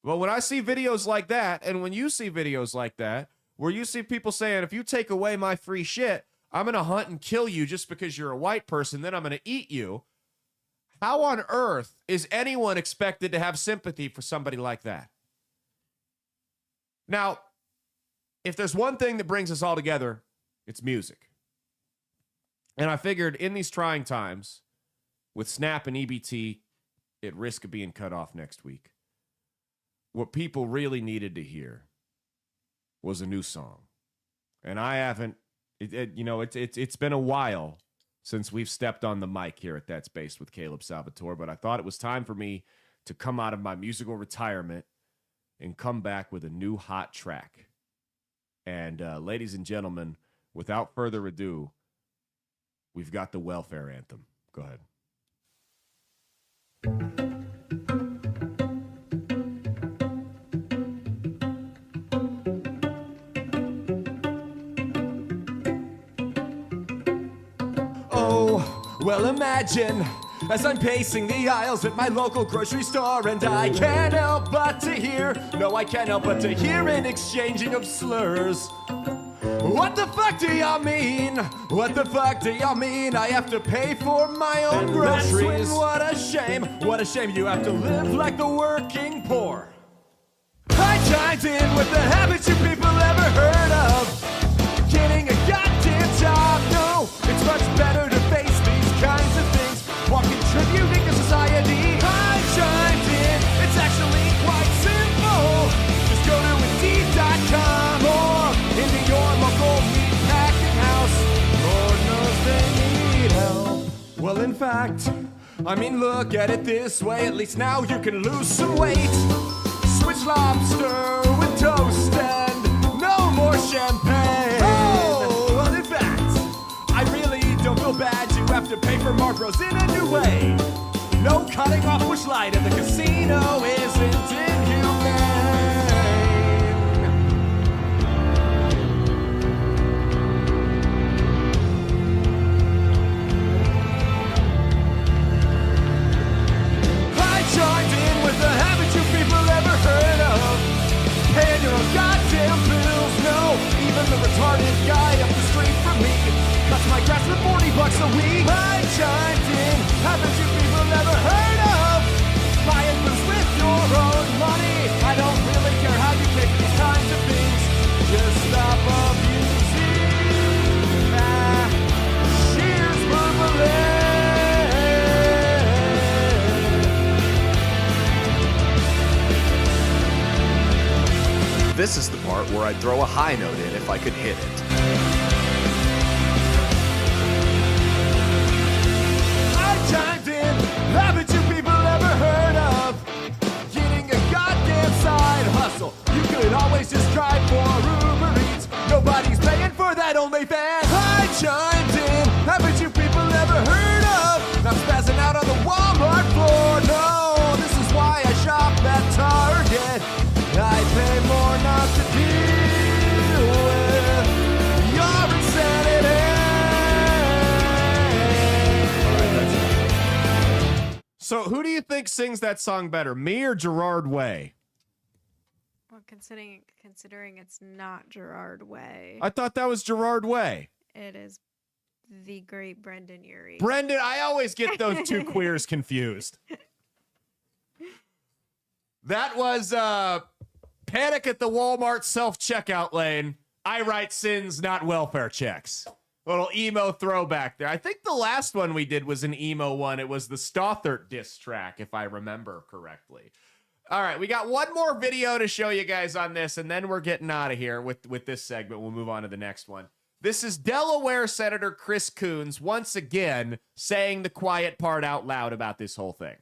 Well, when I see videos like that, and when you see videos like that, where you see people saying, if you take away my free shit, I'm going to hunt and kill you just because you're a white person, then I'm going to eat you. How on earth is anyone expected to have sympathy for somebody like that? Now, if there's one thing that brings us all together, it's music. And I figured in these trying times, with Snap and EBT at risk of being cut off next week, what people really needed to hear was a new song. And I haven't, it's been a while since we've stepped on the mic here at That's Based with Caleb Salvatore, but I thought it was time for me to come out of my musical retirement and come back with a new hot track. And ladies and gentlemen, without further ado, we've got the welfare anthem. Go ahead. Well, imagine as I'm pacing the aisles at my local grocery store, and I can't help but to hear, no, I can't help but to hear an exchanging of slurs. What the fuck do y'all mean? What the fuck do y'all mean? I have to pay for my own groceries. What a shame. What a shame you have to live like the working poor. I chimed in with the haven't you people ever heard of getting a goddamn job? No, it's much better to face these kinds of things while contributing to society. I chimed in. It's actually quite simple. Just go to Indeed.com or into your local meatpacking house. Lord knows they need help. Well, in fact, I mean, look at it this way. At least now you can lose some weight. Switch lobster with toast and no more champagne. Oh, well, in fact, I really don't feel bad. You have to pay for Marlboros in a new way. No cutting off Busch Light at the casino isn't inhumane. I week. I chimed in. Haven't you people never heard of buying booze with your own money? I don't really care how you pick these kinds of things. Just stop abusing. Cheers, Burbling. This is the part where I'd throw a high note in if I could hit it. I chimed in. Haven't you people ever heard of getting a goddamn side hustle? You could always just drive for Uber Eats. Nobody's paying for that OnlyFans. I chimed in. Haven't you people ever heard of? I'm spazzing out on the Walmart floor. No, this is why I shop at Target. I pay more not to deal with your insanity. So who do you think sings that song better, me or Gerard Way? Well, considering it's not Gerard Way. I thought that was Gerard Way. It is the great Brendan Urie. Brendan, I always get those two queers confused. That was Panic at the Walmart self-checkout lane. I write sins, not welfare checks. Little emo throwback there. I think the last one we did was an emo one. It was the Stothert diss track, if I remember correctly. All right, we got one more video to show you guys on this, and then we're getting out of here with this segment. We'll move on to the next one. This is Delaware Senator Chris Coons once again saying the quiet part out loud about this whole thing.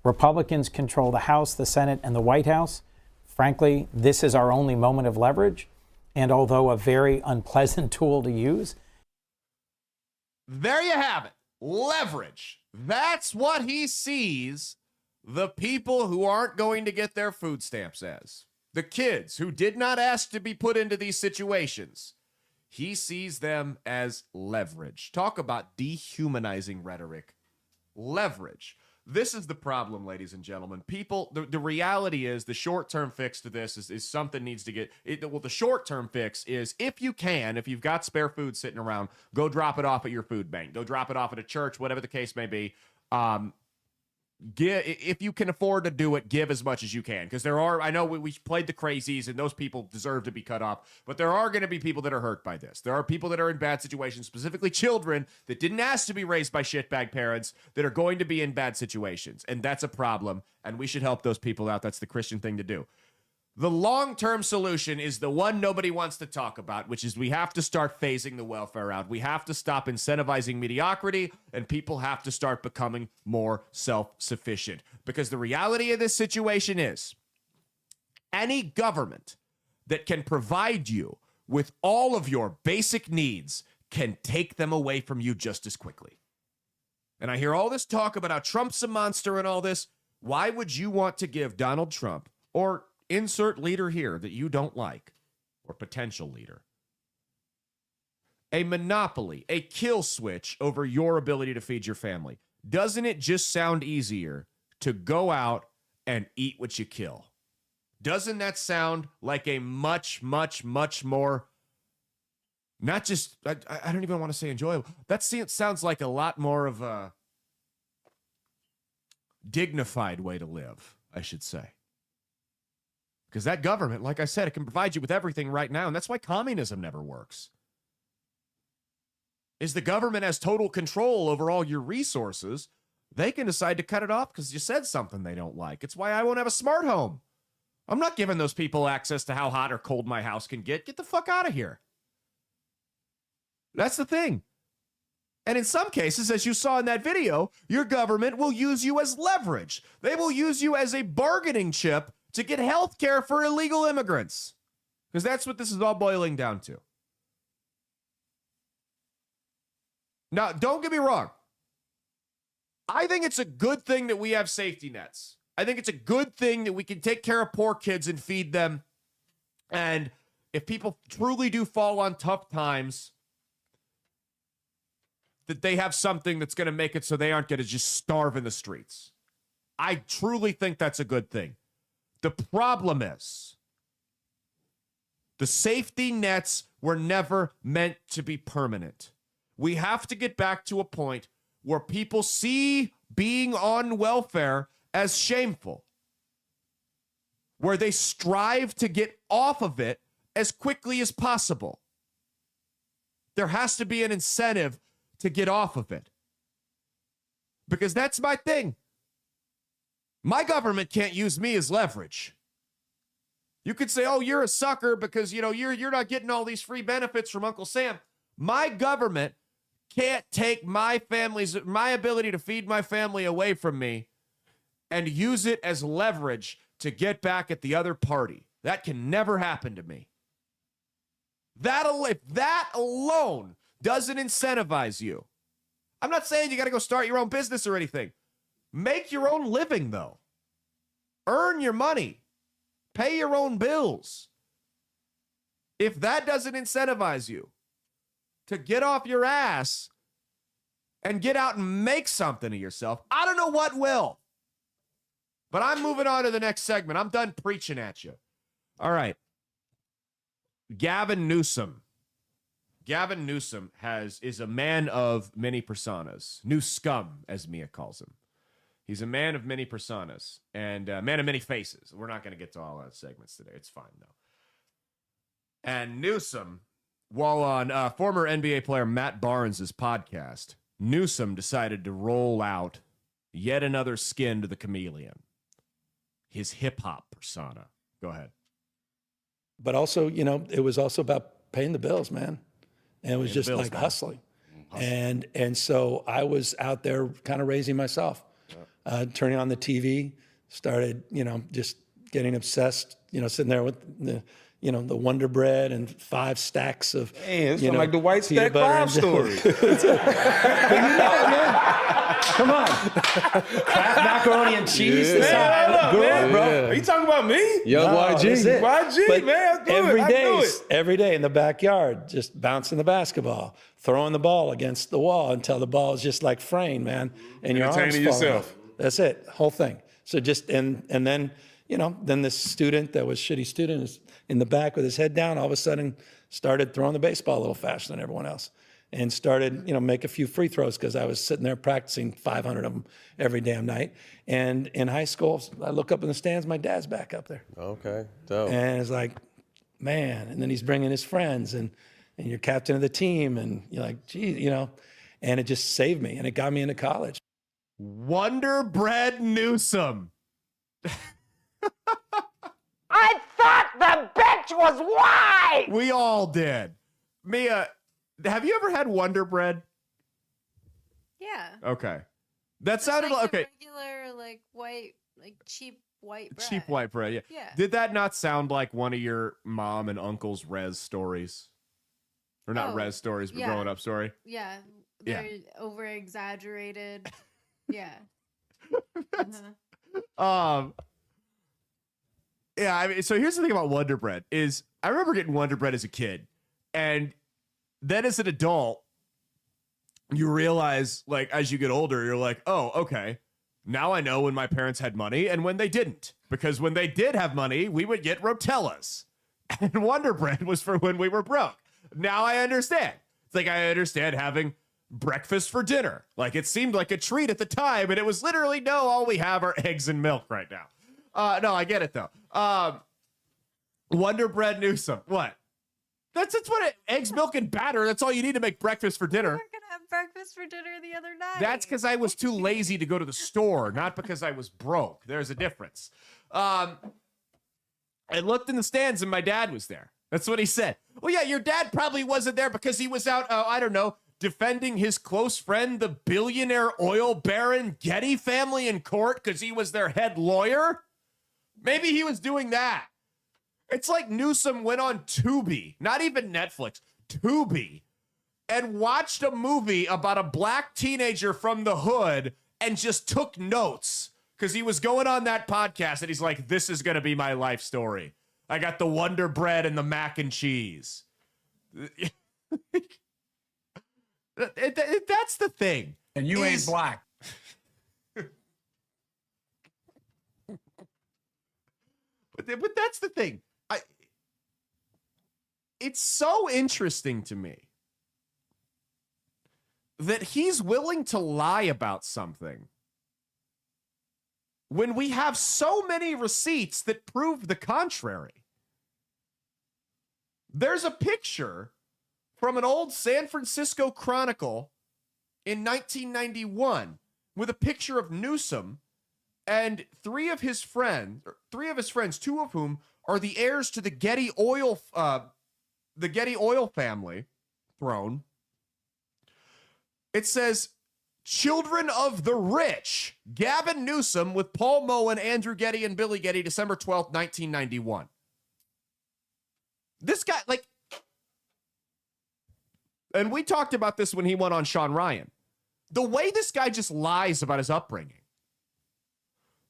Republicans control the House, the Senate, and the White House. Frankly, this is our only moment of leverage, and although a very unpleasant tool to use. There you have it. Leverage. That's what he sees the people who aren't going to get their food stamps as. The kids who did not ask to be put into these situations. He sees them as leverage. Talk about dehumanizing rhetoric. Leverage. This is the problem, ladies and gentlemen. People, the reality is the short-term fix to this is something needs to get... well, the short-term fix is if you've got spare food sitting around, go drop it off at your food bank. Go drop it off at a church, whatever the case may be. If you can afford to do it, give as much as you can. Because I know we played the crazies, and those people deserve to be cut off. But there are going to be people that are hurt by this. There are people that are in bad situations, specifically children that didn't ask to be raised by shitbag parents that are going to be in bad situations. And that's a problem. And we should help those people out. That's the Christian thing to do. The long-term solution is the one nobody wants to talk about, which is we have to start phasing the welfare out. We have to stop incentivizing mediocrity, and people have to start becoming more self-sufficient. Because the reality of this situation is any government that can provide you with all of your basic needs can take them away from you just as quickly. And I hear all this talk about how Trump's a monster and all this. Why would you want to give Donald Trump or insert leader here that you don't like, or potential leader, a monopoly, a kill switch over your ability to feed your family? Doesn't it just sound easier to go out and eat what you kill? Doesn't that sound like a much, much, much more, not just, I don't even want to say enjoyable. That sounds like a lot more of a dignified way to live, I should say. Because that government, like I said, it can provide you with everything right now. And that's why communism never works. Is the government has total control over all your resources. They can decide to cut it off because you said something they don't like. It's why I won't have a smart home. I'm not giving those people access to how hot or cold my house can get. Get the fuck out of here. That's the thing. And in some cases, as you saw in that video, your government will use you as leverage. They will use you as a bargaining chip to get health care for illegal immigrants. Because that's what this is all boiling down to. Now, don't get me wrong. I think it's a good thing that we have safety nets. I think it's a good thing that we can take care of poor kids and feed them. And if people truly do fall on tough times, that they have something that's going to make it so they aren't going to just starve in the streets. I truly think that's a good thing. The problem is the safety nets were never meant to be permanent. We have to get back to a point where people see being on welfare as shameful, where they strive to get off of it as quickly as possible. There has to be an incentive to get off of it. Because that's my thing. My government can't use me as leverage. You could say, oh, you're a sucker because, you're not getting all these free benefits from Uncle Sam. My government can't take my ability to feed my family away from me and use it as leverage to get back at the other party. That can never happen to me. If that alone doesn't incentivize you. I'm not saying you got to go start your own business or anything. Make your own living, though. Earn your money. Pay your own bills. If that doesn't incentivize you to get off your ass and get out and make something of yourself, I don't know what will. But I'm moving on to the next segment. I'm done preaching at you. All right. Gavin Newsom. Gavin Newsom is a man of many personas. New scum, as Mia calls him. He's a man of many personas and a man of many faces. We're not going to get to all that segments today. It's fine, though. And Newsom, while on former NBA player Matt Barnes' podcast, Newsom decided to roll out yet another skin to the chameleon. His hip-hop persona. Go ahead. But also, it was also about paying the bills, man. And it was just bills, like man. hustling. And so I was out there kind of raising myself, turning on the TV, started, just getting obsessed, sitting there with the Wonder Bread and 5 stacks of, it's like the White peanut Stack butter 5 and story. man. Come on. Kraft macaroni and cheese. Yeah. That's how I grew up, bro. Are you talking about me? Young YG. YG, But man. every day in the backyard, just bouncing the basketball, throwing the ball against the wall until the ball is just like fraying, man. And your arms Entertaining falling yourself. off. That's it, whole thing. So just, and then, then this student that was shitty student is in the back with his head down, all of a sudden started throwing the baseball a little faster than everyone else. And started, make a few free throws because I was sitting there practicing 500 of them every damn night. And in high school, I look up in the stands, my dad's back up there. Okay, dope. And it's like, man. And then he's bringing his friends, and you're captain of the team, and you're like, gee, and it just saved me, and it got me into college. Wonder Bread Newsom. I thought the bitch was white! We all did. Mia, have you ever had Wonder Bread? Yeah. Okay. That sounded like, okay. Regular, white, cheap white bread. Cheap white bread, yeah. Yeah. Did that not sound like one of your mom and uncle's res stories? Or not res stories, but growing up story? Yeah. Yeah. They're over exaggerated. Yeah. Yeah, I mean, so here's the thing about Wonder Bread is I remember getting Wonder Bread as a kid, and then as an adult, you realize, as you get older, you're like, oh, okay, now I know when my parents had money and when they didn't, because when they did have money, we would get Rotellas, and Wonder Bread was for when we were broke. Now I understand. It's like I understand having breakfast for dinner. It seemed like a treat at the time, and it was literally, no, all we have are eggs and milk right now. No, I get it though. Wonder Bread Newsom. What? That's what eggs, milk, and batter. That's all you need to make breakfast for dinner. We were gonna have breakfast for dinner the other night. That's because I was too lazy to go to the store, not because I was broke. There's a difference. I looked in the stands and my dad was there. That's what he said. Well, yeah, your dad probably wasn't there because he was out, I don't know, defending his close friend, the billionaire oil baron Getty family in court because he was their head lawyer. Maybe he was doing that. It's like Newsom went on Tubi, not even Netflix, Tubi, and watched a movie about a black teenager from the hood and just took notes because he was going on that podcast and he's like, this is going to be my life story. I got the Wonder Bread and the mac and cheese. That's the thing. And you ain't black. But that's the thing. It's so interesting to me that he's willing to lie about something when we have so many receipts that prove the contrary. There's a picture from an old San Francisco Chronicle in 1991 with a picture of Newsom and three of his friends, two of whom are the heirs to the Getty Oil family throne. It says, "Children of the Rich, Gavin Newsom with Paul Moen, Andrew Getty, and Billy Getty, December 12th, 1991. This guy, like, and we talked about this when he went on Sean Ryan. The way this guy just lies about his upbringing,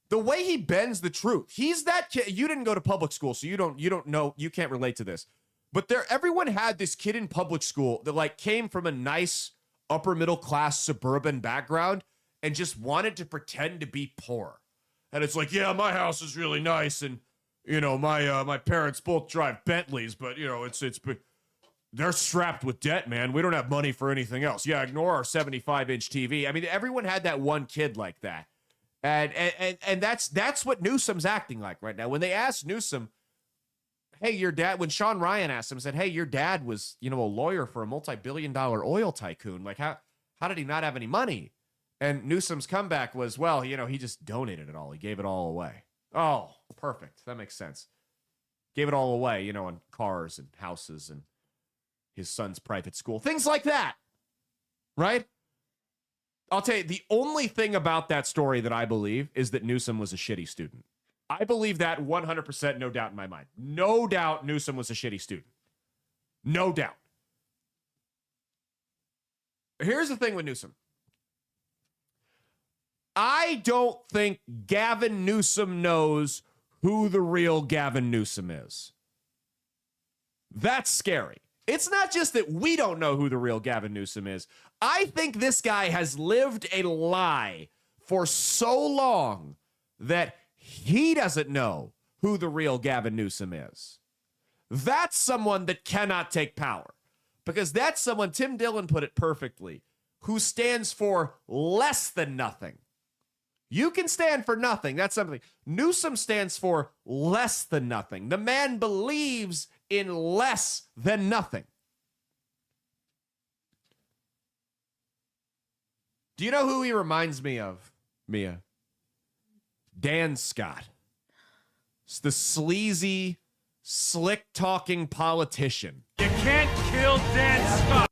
the way he bends the truth. He's that kid. You didn't go to public school, so you don't know, you can't relate to this. But everyone had this kid in public school that like came from a nice upper middle class suburban background and just wanted to pretend to be poor. And it's like, yeah, my house is really nice, and you know, my parents both drive Bentleys, but you know, they're strapped with debt, man. We don't have money for anything else. Yeah, ignore our 75-inch TV. I mean, everyone had that one kid like that. And that's what Newsom's acting like right now. When they asked Newsom, hey, your dad, when Sean Ryan asked him, said, hey, your dad was, you know, a lawyer for a multi-billion-dollar oil tycoon. Like, how did he not have any money? And Newsom's comeback was, well, you know, he just donated it all. He gave it all away. Oh, perfect. That makes sense. Gave it all away, you know, on cars and houses and his son's private school. Things like that, right? I'll tell you, the only thing about that story that I believe is that Newsom was a shitty student. I believe that 100%, no doubt in my mind. No doubt Newsom was a shitty student. No doubt. Here's the thing with Newsom. I don't think Gavin Newsom knows who the real Gavin Newsom is. That's scary. It's not just that we don't know who the real Gavin Newsom is. I think this guy has lived a lie for so long that he doesn't know who the real Gavin Newsom is. That's someone that cannot take power, because that's someone, Tim Dillon put it perfectly, who stands for less than nothing. You can stand for nothing. That's something. Newsom stands for less than nothing. The man believes in less than nothing. Do you know who he reminds me of, Mia? Dan Scott. It's the sleazy, slick-talking politician. You can't kill Dan Scott.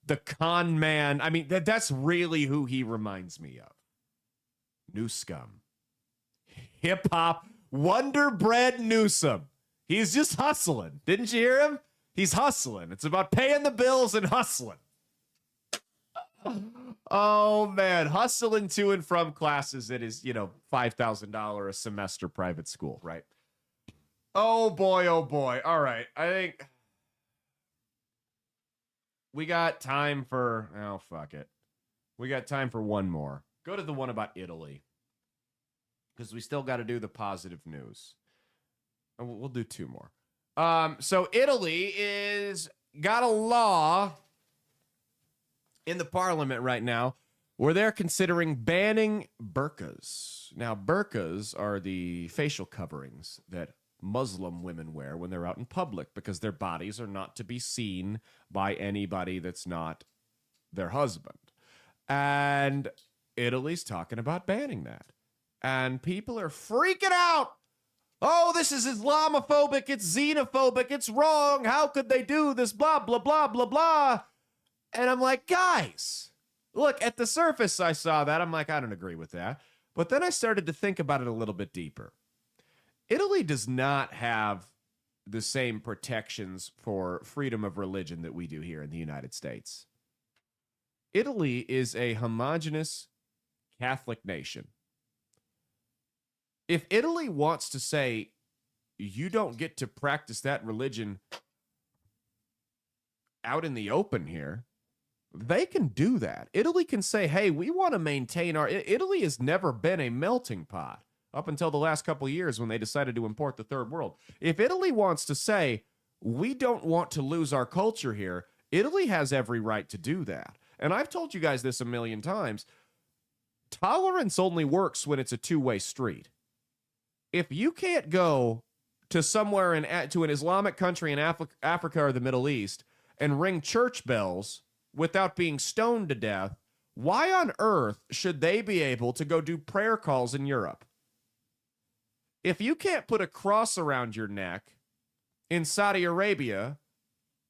The con man. I mean, that's really who he reminds me of. New scum. Hip-hop Wonder Bread Newsom. He's just hustling. Didn't you hear him? He's hustling. It's about paying the bills and hustling. Oh, man. Hustling to and from classes at his, $5,000 a semester private school, right? Oh, boy. Oh, boy. All right. I think we got time for... Oh, fuck it. We got time for one more. Go to the one about Italy, because we still got to do the positive news. And we'll do two more. So Italy is got a law in the parliament right now where they're considering banning burqas. Now, burqas are the facial coverings that Muslim women wear when they're out in public, because their bodies are not to be seen by anybody that's not their husband. And Italy's talking about banning that. And people are freaking out. Oh, this is Islamophobic. It's xenophobic. It's wrong. How could they do this? Blah, blah, blah, blah, blah. And I'm like, guys, look, at the surface, I saw that. I'm like, I don't agree with that. But then I started to think about it a little bit deeper. Italy does not have the same protections for freedom of religion that we do here in the United States. Italy is a homogenous Catholic nation. If Italy wants to say, you don't get to practice that religion out in the open here, they can do that. Italy can say, hey, we want to maintain our... Italy has never been a melting pot up until the last couple of years when they decided to import the third world. If Italy wants to say, we don't want to lose our culture here, Italy has every right to do that. And I've told you guys this a million times. Tolerance only works when it's a two-way street. If you can't go to somewhere to an Islamic country in Africa or the Middle East and ring church bells without being stoned to death, why on earth should they be able to go do prayer calls in Europe? If you can't put a cross around your neck in Saudi Arabia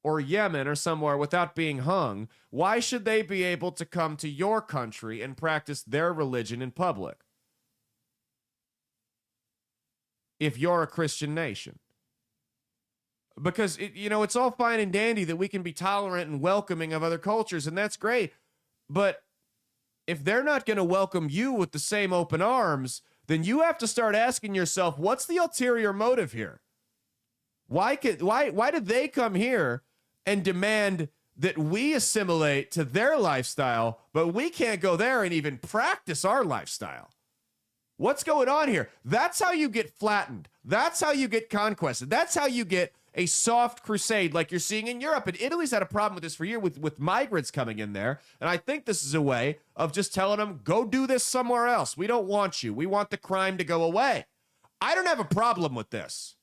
or Yemen or somewhere without being hung, why should they be able to come to your country and practice their religion in public? If you're a Christian nation. Because, it's all fine and dandy that we can be tolerant and welcoming of other cultures, and that's great. But if they're not going to welcome you with the same open arms, then you have to start asking yourself, what's the ulterior motive here? Why did they come here and demand that we assimilate to their lifestyle, but we can't go there and even practice our lifestyle? What's going on here? That's how you get flattened. That's how you get conquested. That's how you get a soft crusade like you're seeing in Europe. And Italy's had a problem with this for years with migrants coming in there. And I think this is a way of just telling them, go do this somewhere else. We don't want you. We want the crime to go away. I don't have a problem with this.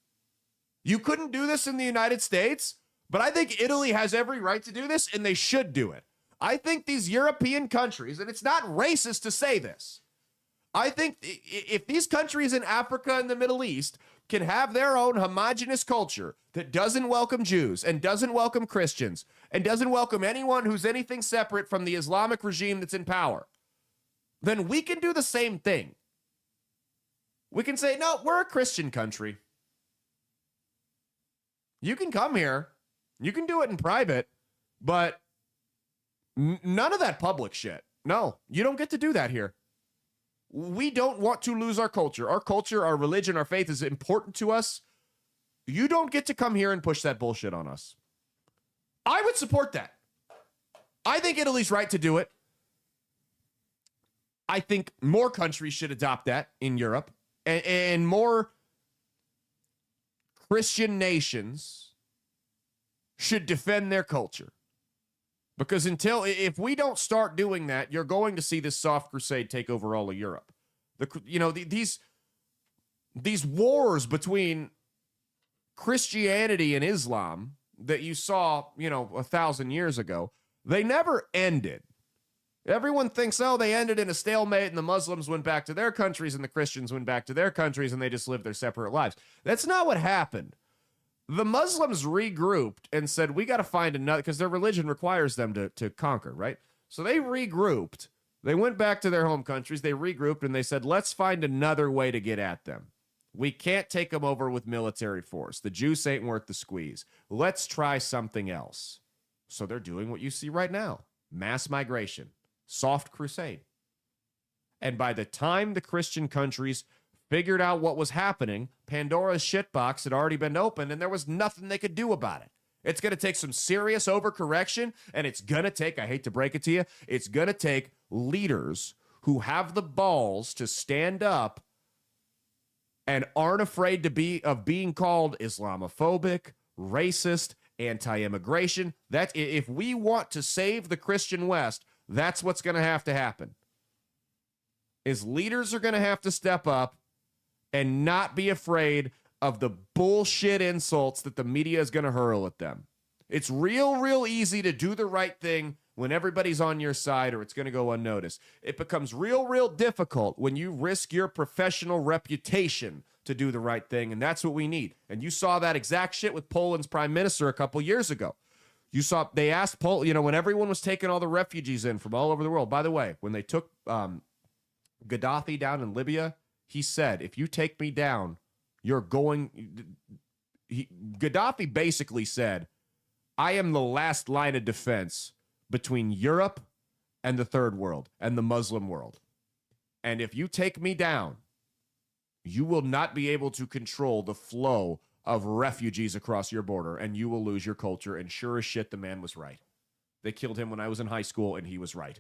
You couldn't do this in the United States, but I think Italy has every right to do this, and they should do it. I think these European countries, and it's not racist to say this, I think if these countries in Africa and the Middle East can have their own homogenous culture that doesn't welcome Jews and doesn't welcome Christians and doesn't welcome anyone who's anything separate from the Islamic regime that's in power, then we can do the same thing. We can say, no, we're a Christian country. You can come here. You can do it in private, but none of that public shit. No, you don't get to do that here. We don't want to lose our culture. Our culture, our religion, our faith is important to us. You don't get to come here and push that bullshit on us. I would support that. I think Italy's right to do it. I think more countries should adopt that in Europe, and more Christian nations should defend their culture. Because if we don't start doing that, you're going to see this soft crusade take over all of Europe. These wars between Christianity and Islam that you saw, 1,000 years ago, they never ended. Everyone thinks, they ended in a stalemate and the Muslims went back to their countries and the Christians went back to their countries and they just lived their separate lives. That's not what happened. The Muslims regrouped and said, we got to find another, because their religion requires them to conquer, right? So they regrouped. They went back to their home countries. They regrouped and they said, let's find another way to get at them. We can't take them over with military force. The Jews ain't worth the squeeze. Let's try something else. So they're doing what you see right now. Mass migration. Soft crusade. And by the time the Christian countries figured out what was happening, Pandora's shitbox had already been opened and there was nothing they could do about it. It's going to take some serious overcorrection, and it's going to take, I hate to break it to you, it's going to take leaders who have the balls to stand up and aren't afraid of being called Islamophobic, racist, anti-immigration. That if we want to save the Christian West, that's what's going to happen. Is leaders are going to have to step up and not be afraid of the bullshit insults that the media is going to hurl at them. It's real easy to do the right thing when everybody's on your side, or it's going to go unnoticed. It becomes real difficult when you risk your professional reputation to do the right thing, and that's what we need. And you saw that exact shit with Poland's prime minister a couple years ago. You saw, they asked Poland, when everyone was taking all the refugees in from all over the world. By the way, when they took Gaddafi down in Libya, he said, if you take me down, you're going... Gaddafi basically said, I am the last line of defense between Europe and the third world and the Muslim world. And if you take me down, you will not be able to control the flow of refugees across your border, and you will lose your culture. And sure as shit, the man was right. They killed him when I was in high school, and he was right.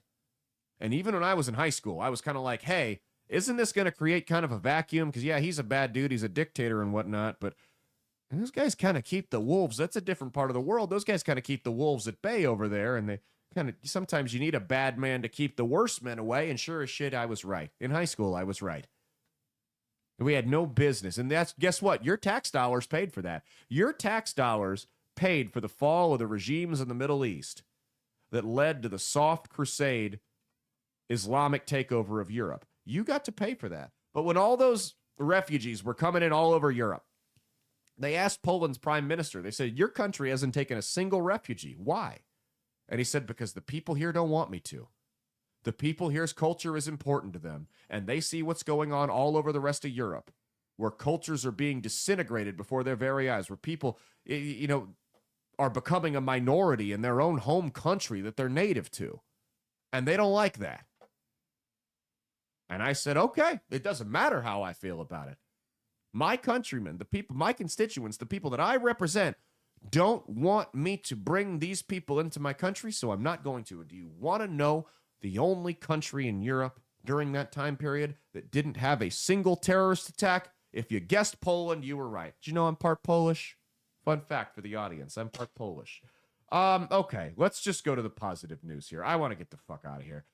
And even when I was in high school, I was kind of like, hey, isn't this going to create kind of a vacuum? Because, yeah, he's a bad dude. He's a dictator and whatnot. But And those guys kind of keep the wolves. That's a different part of the world. Those guys kind of keep the wolves at bay over there. And they kind of, sometimes you need a bad man to keep the worst men away. And sure as shit, I was right. In high school, I was right. We had no business. And that's, guess what? Your tax dollars paid for that. Your tax dollars paid for the fall of the regimes in the Middle East that led to the soft crusade Islamic takeover of Europe. You got to pay for that. But when all those refugees were coming in all over Europe, they asked Poland's prime minister, they said, your country hasn't taken a single refugee. Why? And he said, because the people here don't want me to. The people here's culture is important to them, and they see what's going on all over the rest of Europe, where cultures are being disintegrated before their very eyes, where people, are becoming a minority in their own home country that they're native to. And they don't like that. And I said, okay, it doesn't matter how I feel about it. My countrymen, the people, my constituents, the people that I represent, don't want me to bring these people into my country, so I'm not going to. Do you want to know the only country in Europe during that time period that didn't have a single terrorist attack? If you guessed Poland, you were right. Did you know I'm part Polish? Fun fact for the audience, I'm part Polish. Okay, let's just go to the positive news here. I want to get the fuck out of here.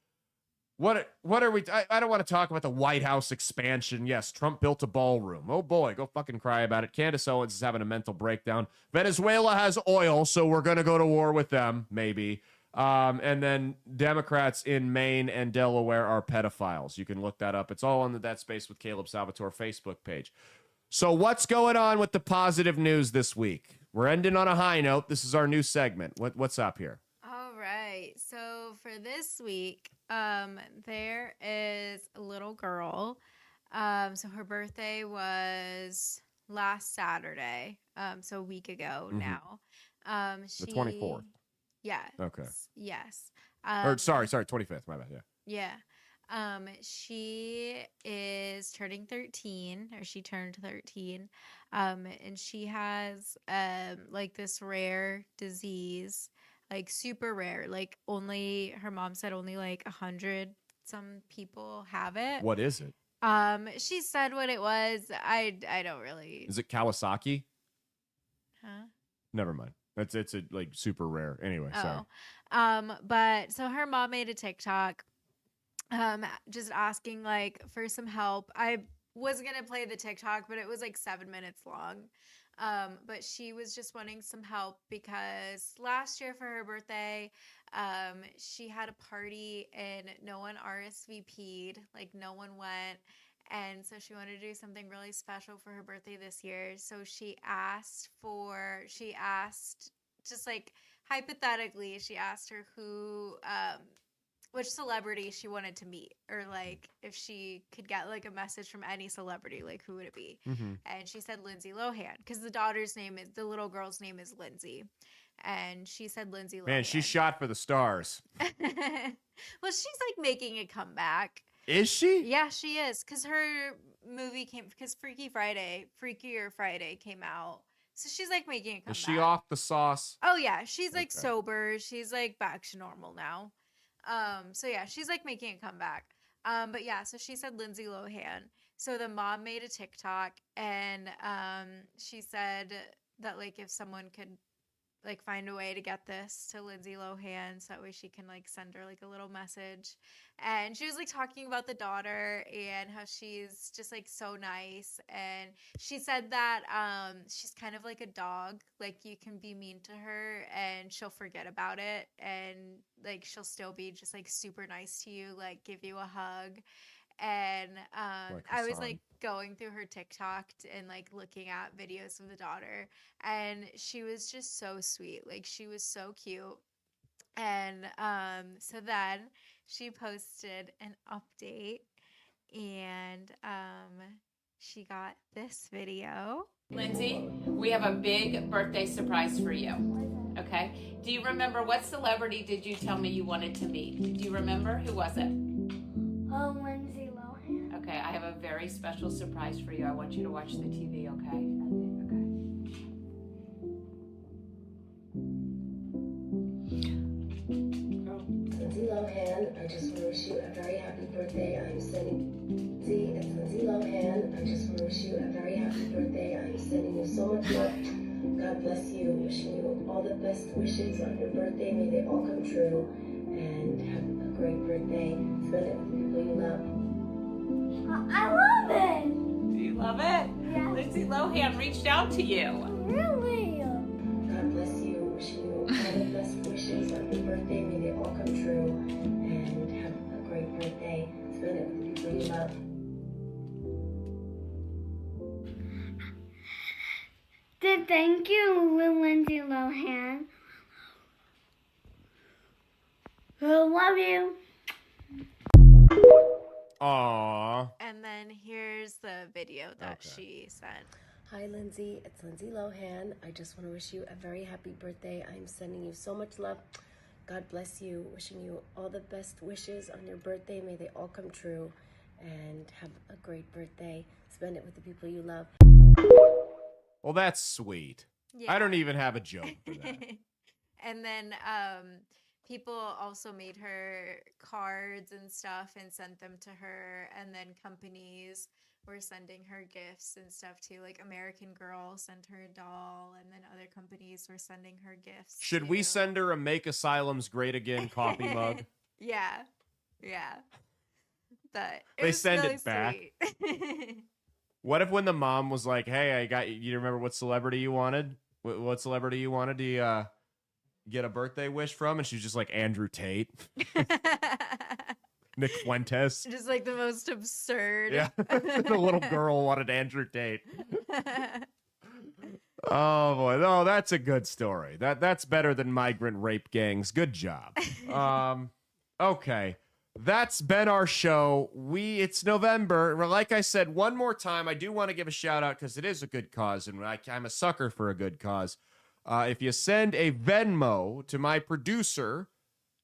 What are we? I don't want to talk about the White House expansion. Yes, Trump built a ballroom. Oh boy, go fucking cry about it. Candace Owens is having a mental breakdown. Venezuela has oil, so we're going to go to war with them, maybe. And then Democrats in Maine and Delaware are pedophiles. You can look that up. It's all on the That Space with Caleb Salvatore Facebook page. So what's going on with the positive news this week? We're ending on a high note. This is our new segment. What's up here? All right. So for this week, there is a little girl. So her birthday was last Saturday. So a week ago now. The 24th. Yeah. Okay. Yes. Sorry, 25th. My bad. Yeah. Yeah. She is turning 13, or she turned 13. And she has like this rare disease, like super rare. Like only her mom said only like 100 some people have it. What is it? She said what it was. I don't really. Is it Kawasaki? Huh? Never mind. It's a like super rare. Anyway, sorry. But so her mom made a TikTok just asking like for some help. I was gonna play the TikTok, but it was like 7 minutes long. But she was just wanting some help because last year for her birthday, she had a party and no one RSVP'd, like no one went. And so she wanted to do something really special for her birthday this year. So she asked just like hypothetically, she asked her which celebrity she wanted to meet, or like if she could get like a message from any celebrity, like who would it be? Mm-hmm. And she said Lindsay Lohan, because the little girl's name is Lindsay. And she said Lindsay Lohan. Man, she shot for the stars. Well, she's like making a comeback. Is she? Yeah, she is. Because her movie because Freakier Friday came out. So she's like making a comeback. Is she off the sauce? Oh, yeah. She's like sober. She's like back to normal now. So yeah, she's like making a comeback. But yeah, so she said Lindsay Lohan. So the mom made a TikTok and she said that like if someone could like find a way to get this to Lindsay Lohan so that way she can like send her like a little message. And she was like talking about the daughter and how she's just like so nice. And she said that she's kind of like a dog, like you can be mean to her and she'll forget about it, and like she'll still be just like super nice to you, like give you a hug. And I was like going through her TikTok and like looking at videos of the daughter, and she was just so sweet. Like she was so cute. And so then she posted an update, and she got this video. Lindsay, we have a big birthday surprise for you. Okay? Do you remember what celebrity did you tell me you wanted to meet? Do you remember? Who was it? Lindsay Lohan. Okay, I have a very special surprise for you. I want you to watch the TV, okay? Lindsay Lohan, just want to wish you a very happy birthday. I'm sending it's Lindsay Lohan. I just want to wish you a very happy birthday. I'm sending you so much love. God bless you. Wishing you all the best wishes on your birthday. May they all come true. And have a great birthday. Spend it with the people you love. I love it. Do you love it? Yeah. Lindsay Lohan reached out to you. Really? God bless you. Wishing you all the best wishes on your birthday. May they all come true. And have a great birthday. Spend it with the people you love. Thank you, Lindsay Lohan. I love you. Aww. And then here's the video that she sent. Hi, Lindsay. It's Lindsay Lohan. I just want to wish you a very happy birthday. I'm sending you so much love. God bless you. Wishing you all the best wishes on your birthday. May they all come true. And have a great birthday. Spend it with the people you love. Well, that's sweet. Yeah. I don't even have a joke for that. And then people also made her cards and stuff and sent them to her. And then companies were sending her gifts and stuff too. Like American Girl sent her a doll, and then other companies were sending her gifts. Should we send her a Make Asylums Great Again coffee mug? Yeah. Yeah. But They send it back. What if when the mom was like, "Hey, I got you remember what celebrity you wanted? What celebrity you wanted to get a birthday wish from?" And she's just like, "Andrew Tate." Nick Fuentes. Just like the most absurd. Yeah. The little girl wanted Andrew Tate. Oh boy. No, that's a good story. That's better than migrant rape gangs. Good job. Okay. That's been our show. It's November. Like I said, one more time, I do want to give a shout out because it is a good cause, and I'm a sucker for a good cause. If you send a Venmo to my producer,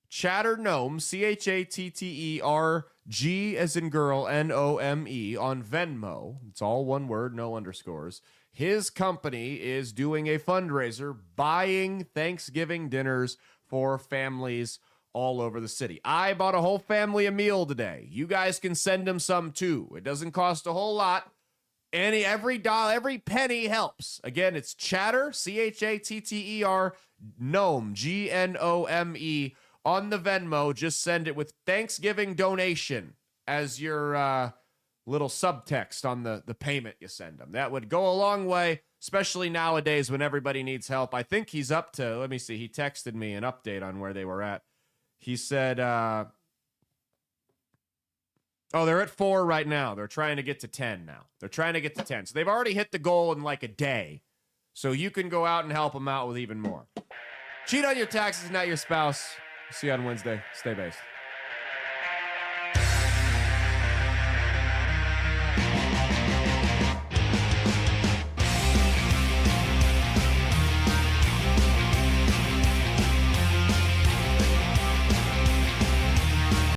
Chatter Gnome, ChatterG as in girl, NOME, on Venmo. It's all one word, no underscores. His company is doing a fundraiser, buying Thanksgiving dinners for families all over the city. I bought a whole family a meal today. You guys can send them some too. It doesn't cost a whole lot. Every dollar, every penny helps. Again, it's Chatter, ChatterGnome, GNOME, on the Venmo. Just send it with Thanksgiving donation as your little subtext on the payment you send them. That would go a long way, especially nowadays when everybody needs help. I think he's up to, let me see, he texted me an update on where they were at. He said, they're at 4 right now. They're trying to get to 10 now. They're trying to get to 10. So they've already hit the goal in like a day. So you can go out and help them out with even more. Cheat on your taxes, not your spouse. See you on Wednesday. Stay based.